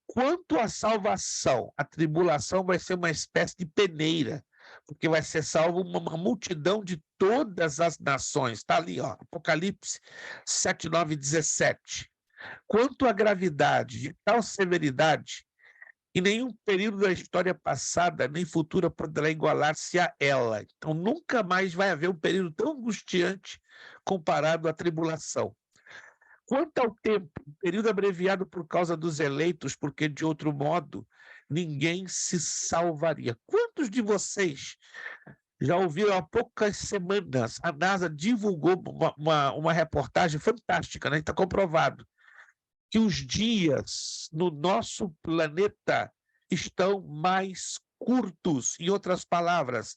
Quanto à salvação, a tribulação vai ser uma espécie de peneira, porque vai ser salvo uma multidão de todas as nações. Está ali, ó, Apocalipse 7, 9 e 17. Quanto à gravidade de tal severidade, em nenhum período da história passada nem futura poderá igualar-se a ela. Então, nunca mais vai haver um período tão angustiante comparado à tribulação. Quanto ao tempo, um período abreviado por causa dos eleitos, porque de outro modo ninguém se salvaria. Quantos de vocês já ouviram há poucas semanas, a NASA divulgou uma reportagem fantástica, né? Está comprovado que os dias no nosso planeta estão mais curtos. Em outras palavras,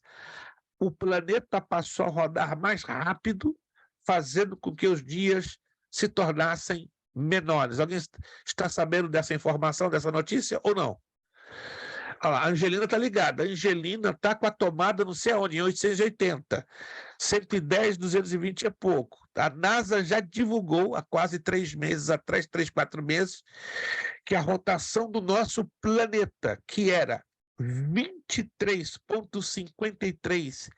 o planeta passou a rodar mais rápido, fazendo com que os dias se tornassem menores. Alguém está sabendo dessa informação, dessa notícia, ou não? A Angelina está ligada. A Angelina está com a tomada não sei aonde, em 880. 110, 220 é pouco. A NASA já divulgou há quase 3 meses atrás, 3, 4 meses, que a rotação do nosso planeta, que era 23,53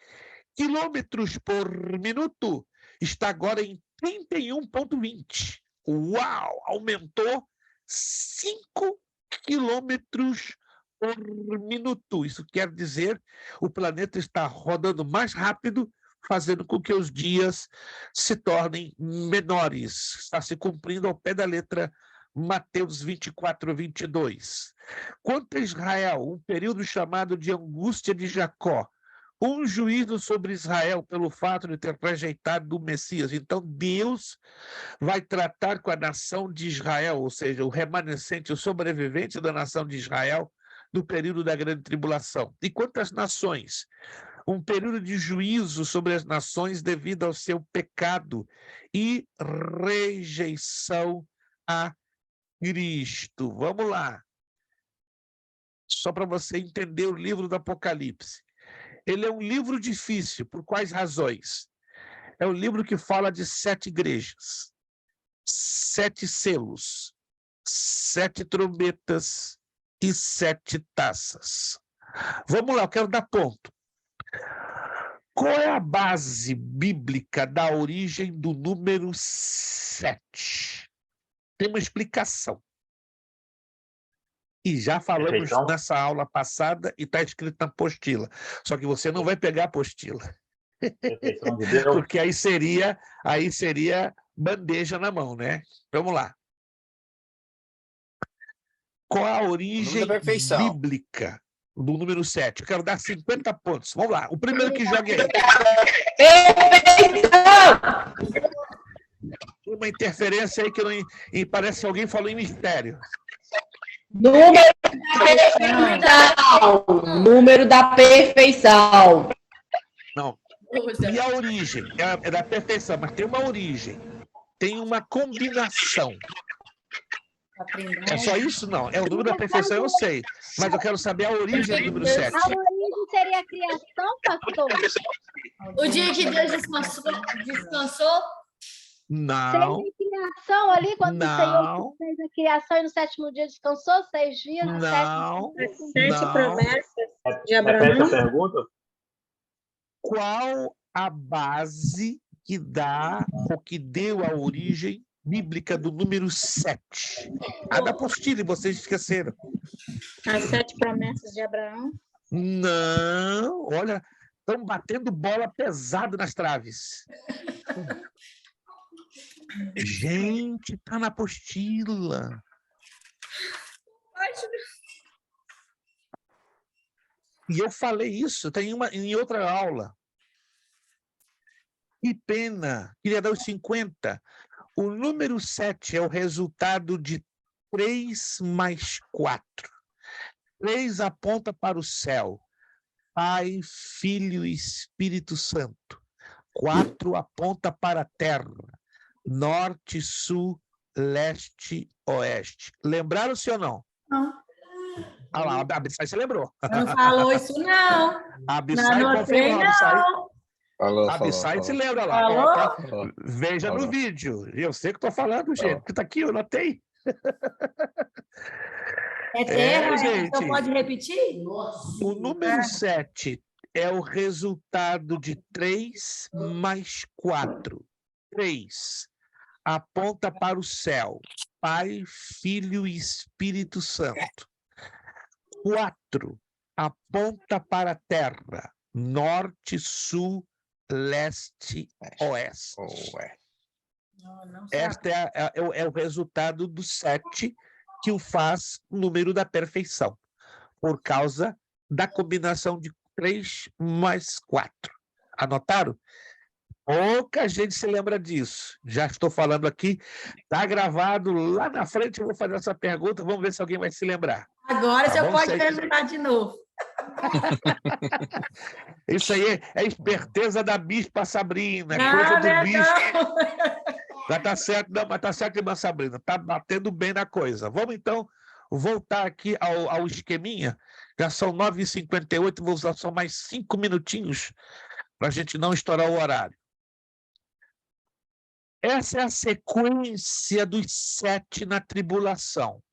quilômetros por minuto, está agora em 31,20. Uau! Aumentou 5 quilômetros por minuto. Isso quer dizer o planeta está rodando mais rápido, fazendo com que os dias se tornem menores. Está se cumprindo ao pé da letra Mateus 24, 22. Quanto a Israel, um período chamado de angústia de Jacó, um juízo sobre Israel pelo fato de ter rejeitado o Messias. Então, Deus vai tratar com a nação de Israel, ou seja, o remanescente, o sobrevivente da nação de Israel, no período da grande tribulação. E quanto às nações? Um período de juízo sobre as nações devido ao seu pecado e rejeição a Cristo. Vamos lá. Só para você entender o livro do Apocalipse. Ele é um livro difícil, por quais razões? É um livro que fala de 7 igrejas, 7 selos, 7 trombetas e 7 taças. Vamos lá, eu quero dar ponto. Qual é a base bíblica da origem do número 7? Tem uma explicação. E já falamos nessa aula passada e está escrito na apostila. Só que você não vai pegar a apostila. Porque aí seria bandeja na mão, né? Vamos lá. Qual a origem bíblica do número 7? Eu quero dar 50 pontos. Vamos lá. O primeiro que joga aí. Uma interferência aí que não, e parece que alguém falou em mistério. Número da perfeição. Não. E a origem? É da perfeição, mas tem uma origem. Tem uma combinação. É só isso? Não. É o número da perfeição, eu sei. Mas eu quero saber a origem do número 7. A origem seria a criação, pastor? O dia que Deus descansou? Não. Seria a criação ali, quando o Senhor fez a criação e no 7º dia descansou, 6 dias, no 7º dia. 7 promessas de Abraão. Repete a pergunta. Qual a base que dá, ou que deu a origem bíblica do número 7? A da apostila, vocês esqueceram. As 7 promessas de Abraão? Não, olha, estão batendo bola pesado nas traves. Gente, tá na apostila. E eu falei isso, tem em outra aula. Que pena, queria dar os 50. O número 7 é o resultado de 3 mais 4. 3 aponta para o céu. Pai, Filho e Espírito Santo. 4 aponta para a terra. Norte, sul, leste, oeste. Lembraram-se ou não? Não. Ah lá, a Abissai se lembrou. Não falou isso, não. A Abissai Não anotei, confirmou. A Abissai, não. Falou, a Abissai se falou. lembra lá. Falou? Falou. Veja no Falou. vídeo. Eu sei que estou falando, gente, porque está aqui, eu notei. É terra, gente. então pode repetir? O número 7 é o resultado de 3 mais 4. 3 aponta para o céu. Pai, Filho e Espírito Santo. 4 aponta para a terra. Norte, sul, leste, oeste. Ué. Não sei. Este é o resultado do 7, que o faz o número da perfeição, por causa da combinação de 3 mais 4. Anotaram? Pouca gente se lembra disso. Já estou falando aqui, está gravado lá na frente. Eu vou fazer essa pergunta, vamos ver se alguém vai se lembrar. Agora Tá você bom? pode Sei que- perguntar de novo. Isso aí é esperteza da Bispa Sabrina, é Não, coisa do né, bispo. não. Mas tá certo, não, mas tá certo, irmã Sabrina, tá batendo bem na coisa. Vamos então voltar aqui ao esqueminha. Já são 9h58, vou usar só mais 5 minutinhos para a gente não estourar o horário. Essa é a sequência dos 7 na tribulação.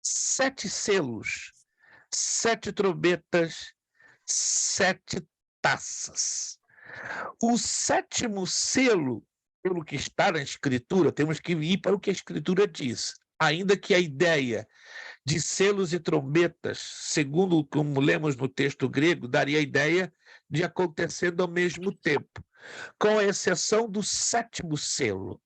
7 selos, 7 trombetas, 7 taças. O 7º selo, pelo que está na Escritura, temos que ir para o que a Escritura diz. Ainda que a ideia de selos e trombetas, segundo como lemos no texto grego, daria a ideia de acontecendo ao mesmo tempo, com exceção do 7º selo.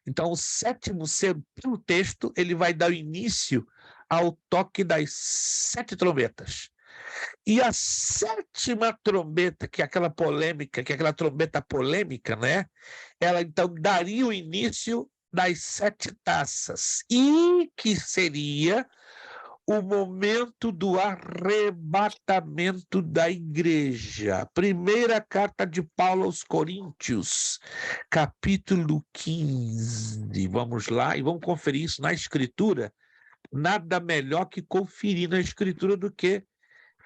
Então, o 7º selo, pelo texto, ele vai dar início ao toque das 7 trombetas. E a 7ª trombeta, que é aquela polêmica, que é aquela trombeta polêmica, né? Ela então daria o início das 7 taças, e que seria o momento do arrebatamento da igreja. Primeira carta de Paulo aos Coríntios, capítulo 15. Vamos lá e vamos conferir isso na Escritura. Nada melhor que conferir na Escritura do que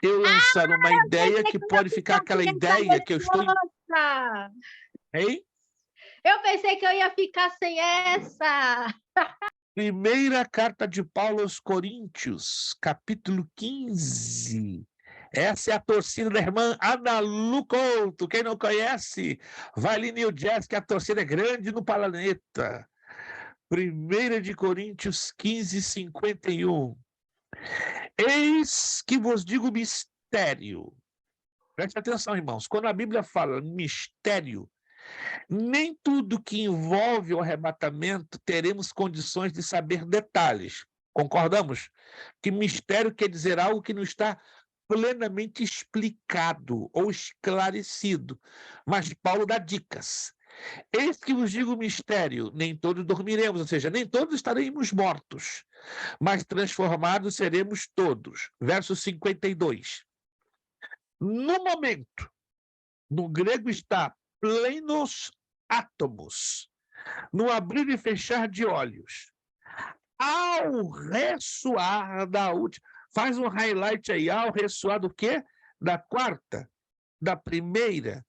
eu lançar uma ideia que pode ficar aquela ideia que eu estou... Nossa! Hein? Eu pensei que eu ia ficar sem essa. Primeira carta de Paulo aos Coríntios, capítulo 15. Essa é a torcida da irmã Ana Lu Couto. Quem não conhece, vai ali no New Jazz, que a torcida é grande no planeta. 1 de Coríntios 15, 51. Eis que vos digo mistério. Preste atenção, irmãos. Quando a Bíblia fala mistério, nem tudo que envolve o arrebatamento teremos condições de saber detalhes. Concordamos? Que mistério quer dizer algo que não está plenamente explicado ou esclarecido. Mas Paulo dá dicas. Eis que vos digo mistério, nem todos dormiremos, ou seja, nem todos estaremos mortos, mas transformados seremos todos. Verso 52. No momento, no grego está plenos átomos, no abrir e fechar de olhos, ao ressoar da última. Faz um highlight aí, ao ressoar do quê? Da quarta, da primeira,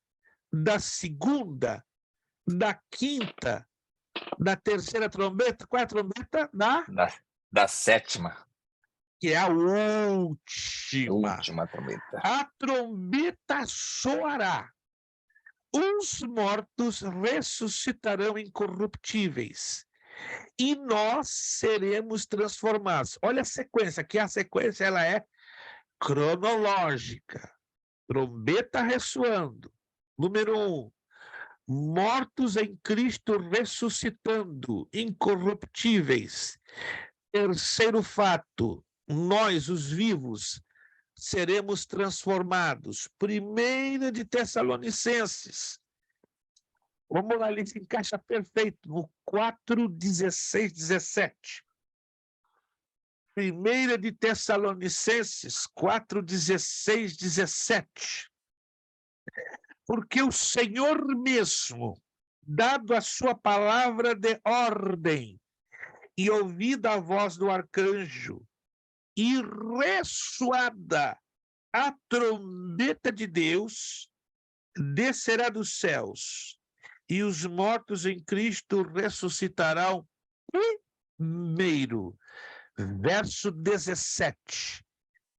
da segunda, da quinta, da terceira trombeta. Qual é a trombeta? Da 7ª. Que é a última. Última trombeta. A trombeta soará. Os mortos ressuscitarão incorruptíveis e nós seremos transformados. Olha a sequência, que a sequência ela é cronológica. Trombeta ressoando. Número 1. Mortos em Cristo ressuscitando, incorruptíveis. Terceiro fato, nós, os vivos, seremos transformados. 1 de Tessalonicenses, Vamos lá, ele se encaixa perfeito no 4, 16, 17. 1 de Tessalonicenses 4, 16, 17. Porque o Senhor mesmo, dado a sua palavra de ordem, e ouvida a voz do arcanjo, e ressoada a trombeta de Deus, descerá dos céus, e os mortos em Cristo ressuscitarão primeiro. Verso 17.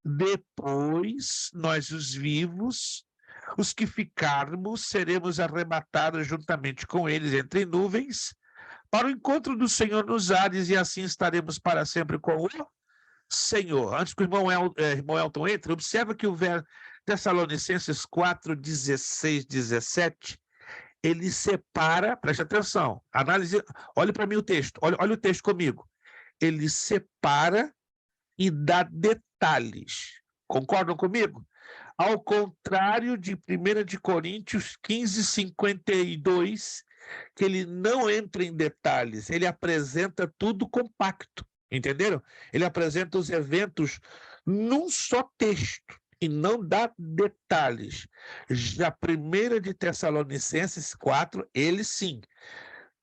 Depois, nós os vivos, os que ficarmos, seremos arrebatados juntamente com eles entre nuvens, para o encontro do Senhor nos ares, e assim estaremos para sempre com o Senhor. Antes que o irmão Elton entre, observa que o verso Tessalonicenses 4, 16, 17, ele separa, preste atenção, análise, olhe para mim o texto, olha o texto comigo. Ele separa e dá detalhes. Concordam comigo? Ao contrário de 1 de Coríntios 15, 52, que ele não entra em detalhes, ele apresenta tudo compacto, entenderam? Ele apresenta os eventos num só texto e não dá detalhes. Já 1 de Tessalonicenses 4, ele sim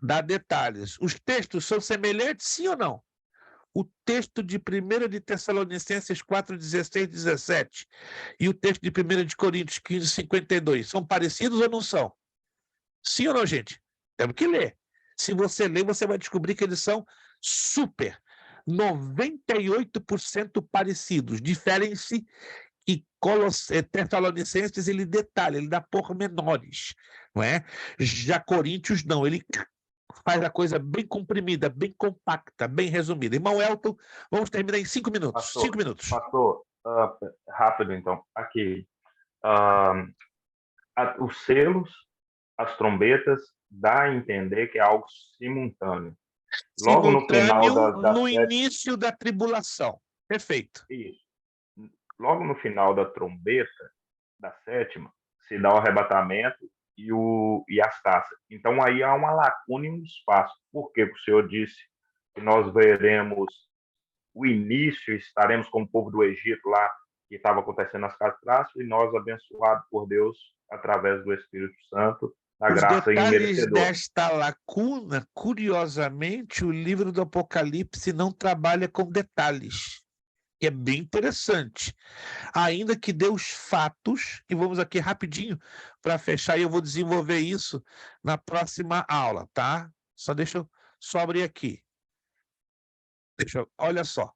dá detalhes. Os textos são semelhantes, sim ou não? O texto de 1 de Tessalonicenses 4, 16, 17 e o texto de 1 de Coríntios 15, 52 são parecidos ou não são? Sim ou não, gente? Temos que ler. Se você ler, você vai descobrir que eles são super, 98% parecidos. Diferem-se e Tessalonicenses ele detalha, ele dá pormenores, não é? Já Coríntios não, ele faz a coisa bem comprimida, bem compacta, bem resumida. Irmão Elton, vamos terminar em 5 minutos. Pastor, 5 minutos. Pastor, rápido então. Aqui. Os selos, as trombetas, dá a entender que é algo simultâneo. Logo no final no início da tribulação. Perfeito. Isso. Logo no final da trombeta, da sétima, se dá o arrebatamento e as taças. Então, aí há uma lacuna e um espaço. Por que o Senhor disse que nós veremos o início, estaremos como o povo do Egito lá, que estava acontecendo nas catástrofes, e nós abençoados por Deus através do Espírito Santo, da graça imerecedora. Desta lacuna, curiosamente, o livro do Apocalipse não trabalha com detalhes. Que é bem interessante. Ainda que dê os fatos, e vamos aqui rapidinho para fechar, e eu vou desenvolver isso na próxima aula, tá? Deixa eu abrir aqui. Olha só.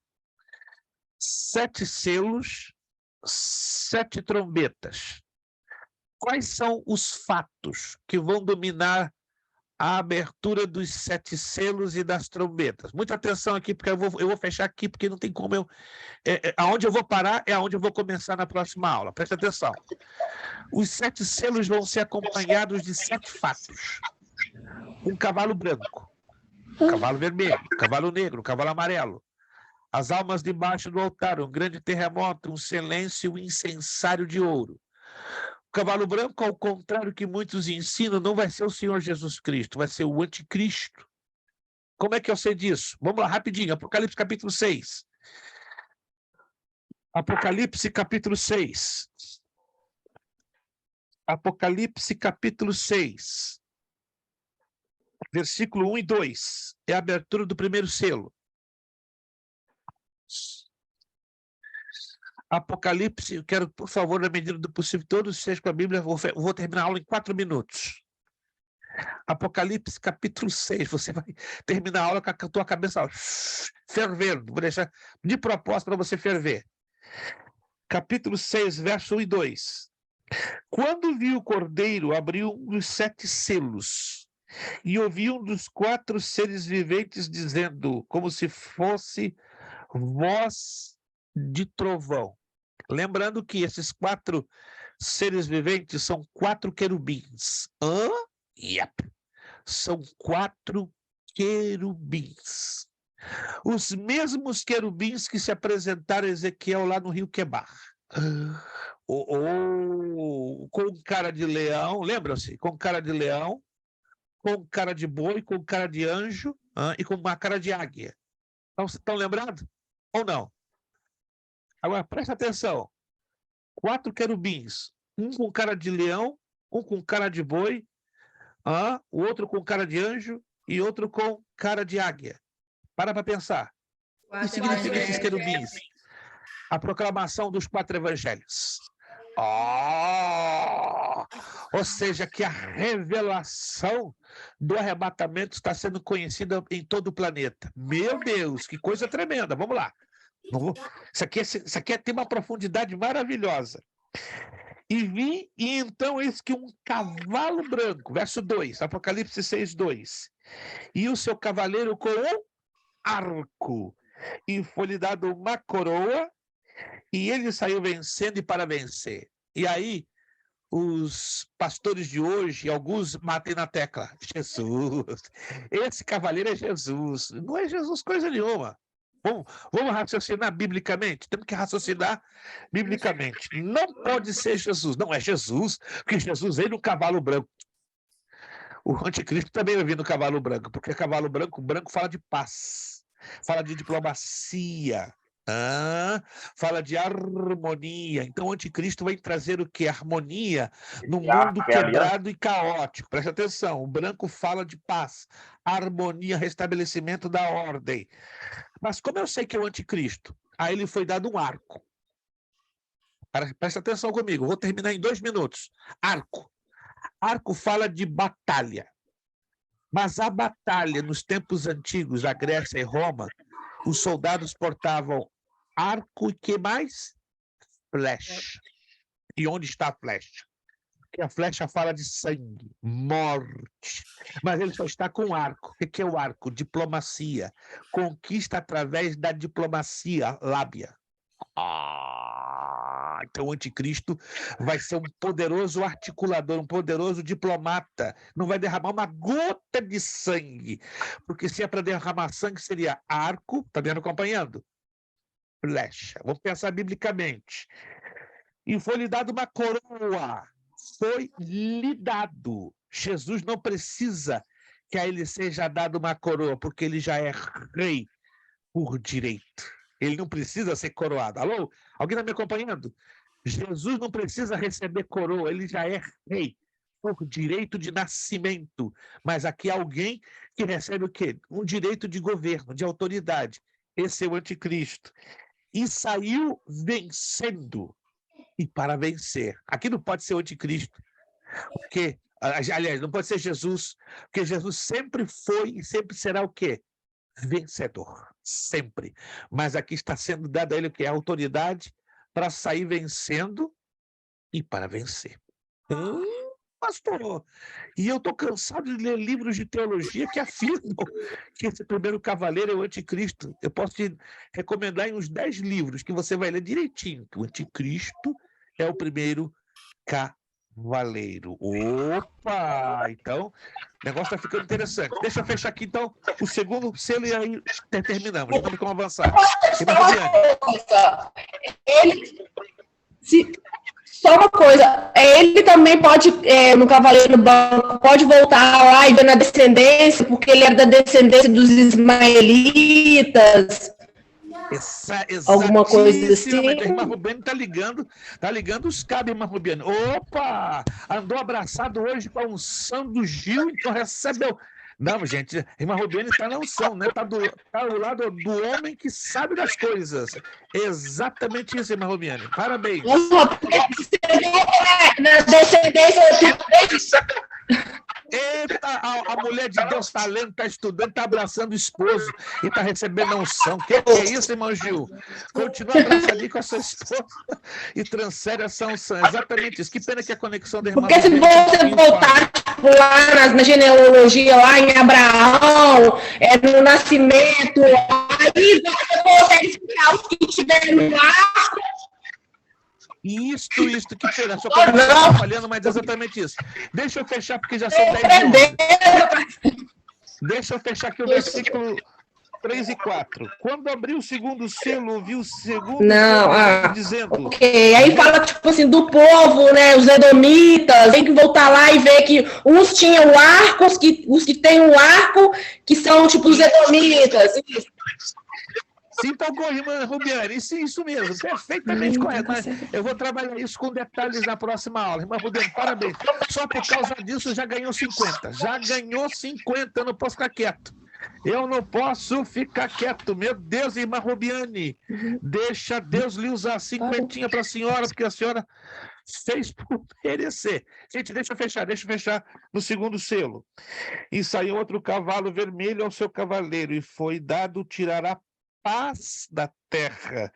7 selos, 7 trombetas. Quais são os fatos que vão dominar a abertura dos 7 selos e das trombetas? Muita atenção aqui, porque eu vou fechar aqui, porque não tem como aonde eu vou parar é aonde eu vou começar na próxima aula. Presta atenção. Os 7 selos vão ser acompanhados de 7 fatos. Um cavalo branco, um cavalo vermelho, um cavalo negro, um cavalo amarelo. As almas debaixo do altar, um grande terremoto, um silêncio e um incensário de ouro. O cavalo branco, ao contrário que muitos ensinam, não vai ser o Senhor Jesus Cristo, vai ser o anticristo. Como é que eu sei disso? Vamos lá, rapidinho. Apocalipse capítulo 6. Apocalipse capítulo 6. Apocalipse capítulo 6. Versículo 1 e 2. É a abertura do primeiro selo. Apocalipse, eu quero, por favor, na medida do possível, todos vocês com a Bíblia, vou terminar a aula em 4 minutos. Apocalipse, capítulo 6, você vai terminar a aula com a tua cabeça fervendo, vou deixar de propósito para você ferver. Capítulo 6, verso 1 e 2. Quando vi o Cordeiro, abriu um dos 7 selos, e ouvi um dos 4 seres viventes dizendo, como se fosse voz de trovão. Lembrando que esses 4 seres viventes são 4 querubins. Yep. São 4 querubins. Os mesmos querubins que se apresentaram a Ezequiel lá no rio Quebar. Com cara de leão, lembram-se? Com cara de leão, com cara de boi, com cara de anjo e com uma cara de águia. Estão lembrados? Ou não? Agora, presta atenção. 4 querubins. Um com cara de leão, um com cara de boi, o outro com cara de anjo e outro com cara de águia. Para pensar. O que significa esses querubins? A proclamação dos 4 evangelhos. Ou seja, que a revelação do arrebatamento está sendo conhecida em todo o planeta. Meu Deus, que coisa tremenda. Vamos lá. Isso aqui tem uma profundidade maravilhosa. E vi, e então eis que um cavalo branco, verso 2, Apocalipse 6:2, e o seu cavaleiro com um arco, e foi-lhe dado uma coroa, e ele saiu vencendo e para vencer. E aí, os pastores de hoje, alguns batem na tecla. Jesus, esse cavaleiro é Jesus. Não é Jesus coisa nenhuma. Vamos raciocinar biblicamente? Temos que raciocinar biblicamente. Não pode ser Jesus. Não é Jesus, porque Jesus veio no cavalo branco. O anticristo também vai vir no cavalo branco, porque cavalo branco fala de paz, fala de diplomacia, fala de harmonia. Então o anticristo vai trazer o quê? Harmonia no mundo quebrado e caótico. Presta atenção, o branco fala de paz, harmonia, restabelecimento da ordem. Mas como eu sei que é o anticristo? A ele foi dado um arco. Presta atenção comigo, vou terminar em 2 minutos. Arco. Arco fala de batalha. Mas a batalha nos tempos antigos, a Grécia e Roma, os soldados portavam arco e que mais? Flecha. E onde está a flecha? Porque a flecha fala de sangue, morte. Mas ele só está com arco. O que é o arco? Diplomacia. Conquista através da diplomacia, lábia. Então o anticristo vai ser um poderoso articulador, um poderoso diplomata. Não vai derramar uma gota de sangue. Porque se é para derramar sangue, seria arco, está me acompanhando? Flecha. Vamos pensar biblicamente. E foi-lhe dado uma coroa. Foi lhe dado. Jesus não precisa que a ele seja dado uma coroa, porque ele já é rei por direito. Ele não precisa ser coroado. Alô? Alguém está me acompanhando? Jesus não precisa receber coroa, ele já é rei por direito de nascimento. Mas aqui há alguém que recebe o quê? Um direito de governo, de autoridade. Esse é o anticristo. E saiu vencendo. E para vencer. Aqui não pode ser o anticristo. Porque, aliás, não pode ser Jesus, porque Jesus sempre foi e sempre será o quê? Vencedor. Sempre. Mas aqui está sendo dada a ele o quê? A autoridade para sair vencendo e para vencer. Pastor, e eu estou cansado de ler livros de teologia que afirmam que esse primeiro cavaleiro é o anticristo. Eu posso te recomendar em uns 10 livros que você vai ler direitinho. O anticristo é o primeiro cavaleiro. Opa! Então, o negócio está ficando interessante. Deixa eu fechar aqui, então, o segundo selo e aí terminamos. Vamos como avançar. Só uma coisa, ele também pode, no Cavaleiro Branco, pode voltar lá e ver na descendência, porque ele era da descendência dos ismaelitas. Alguma coisa assim. A irmã Rubiane está ligando os cabos, irmã Rubiane. Opa! Andou abraçado hoje com a unção do Gil, então recebeu. Não, gente, a irmã Rubiane está na unção, né? Está do lado do homem que sabe das coisas. Exatamente isso, irmã Rubiane. Parabéns. Na descendência. Eita, a mulher de Deus está lendo, está estudando, está abraçando o esposo e está recebendo a unção. Que é isso, irmão Gil? Continua abraçadinho com a sua esposa e transfere essa unção. Exatamente isso. Que pena que a conexão da irmã... Porque se você voltar lá na genealogia, lá em Abraão, no nascimento, aí você consegue explicar o que tiver no ar. Isto, que pena. Só que eu estou falhando, mas é exatamente isso. Deixa eu fechar, porque já são 10 minutos. Deixa eu fechar aqui o versículo 3 e 4. Quando abriu o segundo selo, ouviu o segundo Não, selo dizendo... ok. Aí fala, tipo assim, do povo, né? Os edomitas. Tem que voltar lá e ver que uns tinham o arco, os que têm o arco, que são, tipo, os edomitas. Se empolgou, irmã Rubiane, isso mesmo, perfeitamente correto. Mas eu vou trabalhar isso com detalhes na próxima aula. Irmã Rubiane, parabéns. Só por causa disso já ganhou 50. Já ganhou 50, eu não posso ficar quieto. Eu não posso ficar quieto. Meu Deus, irmã Rubiane, deixa Deus lhe usar 50 para a senhora, porque a senhora fez por merecer. Gente, deixa eu fechar no segundo selo. E saiu outro cavalo vermelho ao seu cavaleiro, e foi dado tirar a paz da terra,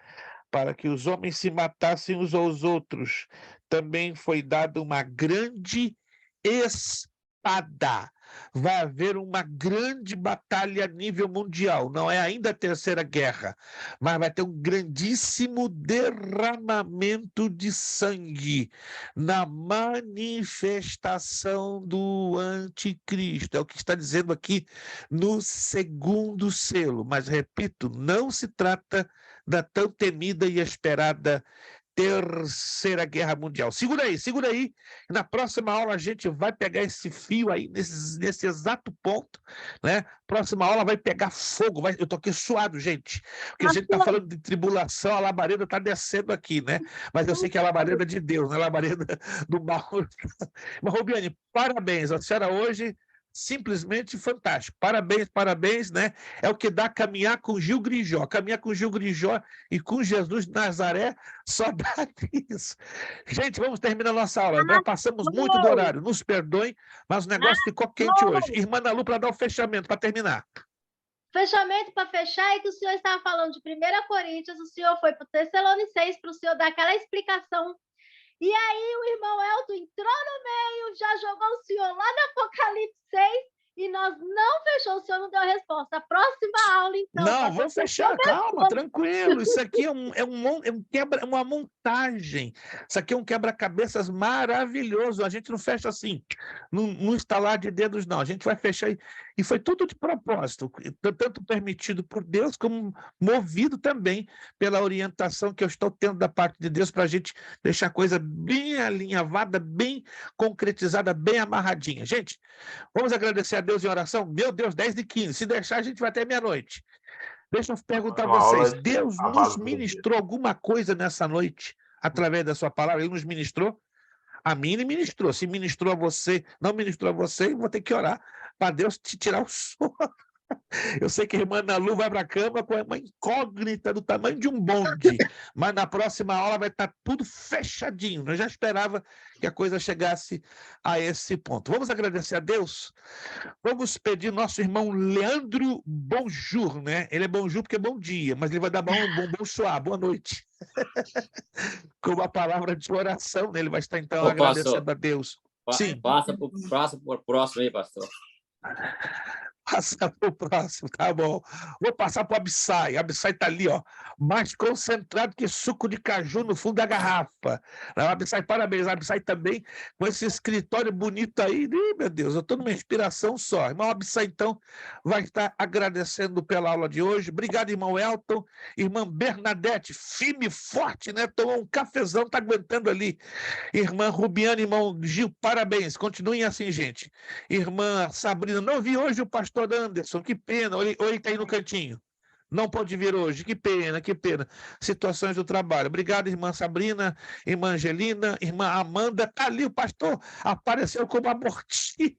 para que os homens se matassem uns aos outros. Também foi dada uma grande espada. Vai haver uma grande batalha a nível mundial. Não é ainda a Terceira Guerra, mas vai ter um grandíssimo derramamento de sangue na manifestação do anticristo. É o que está dizendo aqui no segundo selo. Mas, repito, não se trata da tão temida e esperada Terceira Guerra Mundial. Segura aí. Na próxima aula a gente vai pegar esse fio aí, nesse exato ponto, né? Próxima aula vai pegar fogo. Eu tô aqui suado, gente, porque a gente está falando de tribulação, a labareda está descendo aqui, né? Mas eu sei que é a labareda de Deus, não é a labareda do mal. Mas, Rubiane, parabéns. A senhora hoje... simplesmente fantástico. Parabéns, né? É o que dá caminhar com Gil Grijó. Caminhar com Gil Grijó e com Jesus de Nazaré só dá isso. Gente, vamos terminar nossa aula. Nós passamos muito do horário, nos perdoem, mas o negócio ficou quente hoje. Irmã Ana Lu, para dar o fechamento, para terminar. Fechamento para fechar é que o senhor estava falando de 1 Coríntios, o senhor foi para o Tessalonicenses para o senhor dar aquela explicação. E aí o irmão Elton entrou no meio, já jogou o senhor lá no Apocalipse 6 e nós não fechou, o senhor não deu resposta. A próxima aula, então. Não, vamos fechar, calma, tranquilo. Isso aqui é uma montagem. Isso aqui é um quebra-cabeças maravilhoso. A gente não fecha assim, num estalar de dedos, não. A gente vai fechar e foi tudo de propósito, tanto permitido por Deus, como movido também pela orientação que eu estou tendo da parte de Deus para a gente deixar a coisa bem alinhavada, bem concretizada, bem amarradinha. Gente, vamos agradecer a Deus em oração? Meu Deus, 10h15. Se deixar, a gente vai até meia-noite. Deixa eu perguntar a vocês, Deus nos ministrou alguma coisa nessa noite, através da sua palavra? Ele nos ministrou? A mim ele ministrou. Se ministrou a você, não ministrou a você, eu vou ter que orar para Deus te tirar o sono. Eu sei que a irmã Ana Lu vai para a cama com uma incógnita do tamanho de um bonde, mas na próxima aula vai estar tudo fechadinho. Eu já esperava que a coisa chegasse a esse ponto. Vamos agradecer a Deus? Vamos pedir nosso irmão Leandro Bonjour, né? Ele é bonjour porque é bom dia, mas ele vai dar bonsoir, boa noite. Com uma palavra de oração, né? Ele vai estar então agradecendo pastor, a Deus. Sim. Passa para o próximo aí, pastor. Passar para o próximo, tá bom. Vou passar para o Abissai. Abissai está ali, ó, mais concentrado que suco de caju no fundo da garrafa. Abissai, parabéns. Abissai também, com esse escritório bonito aí. Ih, meu Deus, eu estou numa inspiração só. Irmão Abissai, então, vai estar agradecendo pela aula de hoje. Obrigado, irmão Elton. Irmã Bernadette, firme e forte, né? Tomou um cafezão, está aguentando ali. Irmã Rubiane, irmão Gil, parabéns. Continuem assim, gente. Irmã Sabrina, não vi hoje o pastor Anderson, que pena, ou ele está aí no cantinho, não pode vir hoje, que pena, situações do trabalho. Obrigado, irmã Sabrina, irmã Angelina, irmã Amanda, tá ali o pastor, apareceu como abortivo.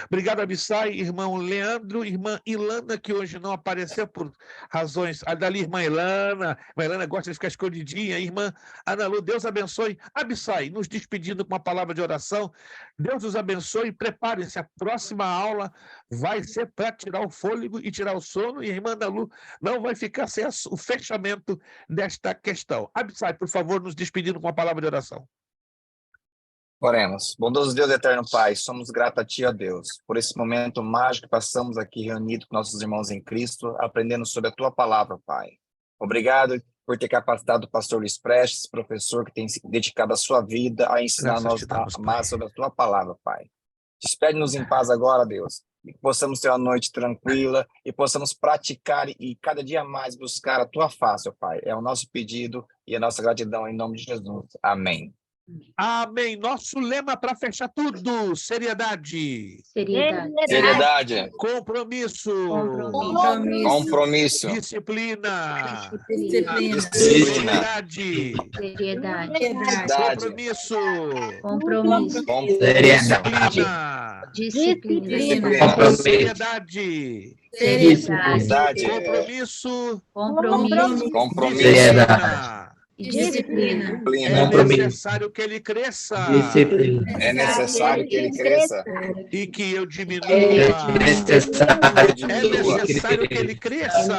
Obrigado, Abissai, irmão Leandro, irmã Ilana, que hoje não apareceu por razões. Dali, irmã Ilana gosta de ficar escondidinha. Irmã Ana Lu, Deus abençoe. Abissai, nos despedindo com uma palavra de oração. Deus os abençoe. Preparem-se, a próxima aula vai ser para tirar o fôlego e tirar o sono. E a irmã Ana Lu não vai ficar sem o fechamento desta questão. Abissai, por favor, nos despedindo com uma palavra de oração. Oremos. Bondoso Deus eterno Pai, somos gratos a Ti, ó Deus, por esse momento mágico que passamos aqui reunidos com nossos irmãos em Cristo, aprendendo sobre a Tua palavra, Pai. Obrigado por ter capacitado o pastor Luiz Prestes, professor que tem se dedicado a sua vida a ensinar nós a amar sobre a Tua palavra, Pai. Despede-nos em paz agora, Deus. E que possamos ter uma noite tranquila e possamos praticar e cada dia mais buscar a tua face, ó Pai. É o nosso pedido e a nossa gratidão em nome de Jesus. Amém. Amém. Nosso lema para fechar tudo: seriedade, Seriedade, compromisso, compromisso, disciplina, Disciplina. seriedade, Seriedade. compromisso, Compromisso. disciplina, Disciplina. seriedade, Seriedade. compromisso, Compromisso. disciplina. E disciplina. É necessário que ele cresça é necessário que ele cresça e que eu diminua. e É diminua. necessário que ele cresça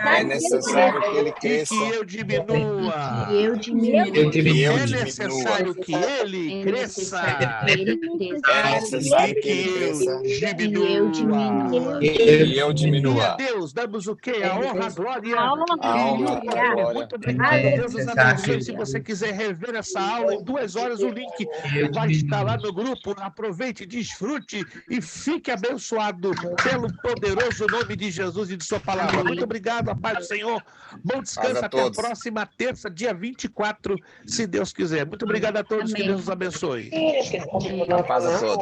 É necessário que ele e cresça que eu diminua. E eu diminua. e eu É diminua. necessário que ele cresça Ele cresça. É necessário e que ele que cresça eu diminua. e eu E a diminua. Deus damos o quê? A honra, a glória A honra, a e o louvor. glória. Muito obrigado. Deus os abençoe. Se você quiser rever essa aula em 2 horas, o link vai estar lá no grupo. Aproveite, desfrute e fique abençoado pelo poderoso nome de Jesus e de sua palavra. Muito obrigado, a paz do Senhor. Bom descanso, Paz a até a todos. próxima terça, dia 24, se Deus quiser. Muito obrigado a todos, que Amém. Deus os abençoe. Paz a todos.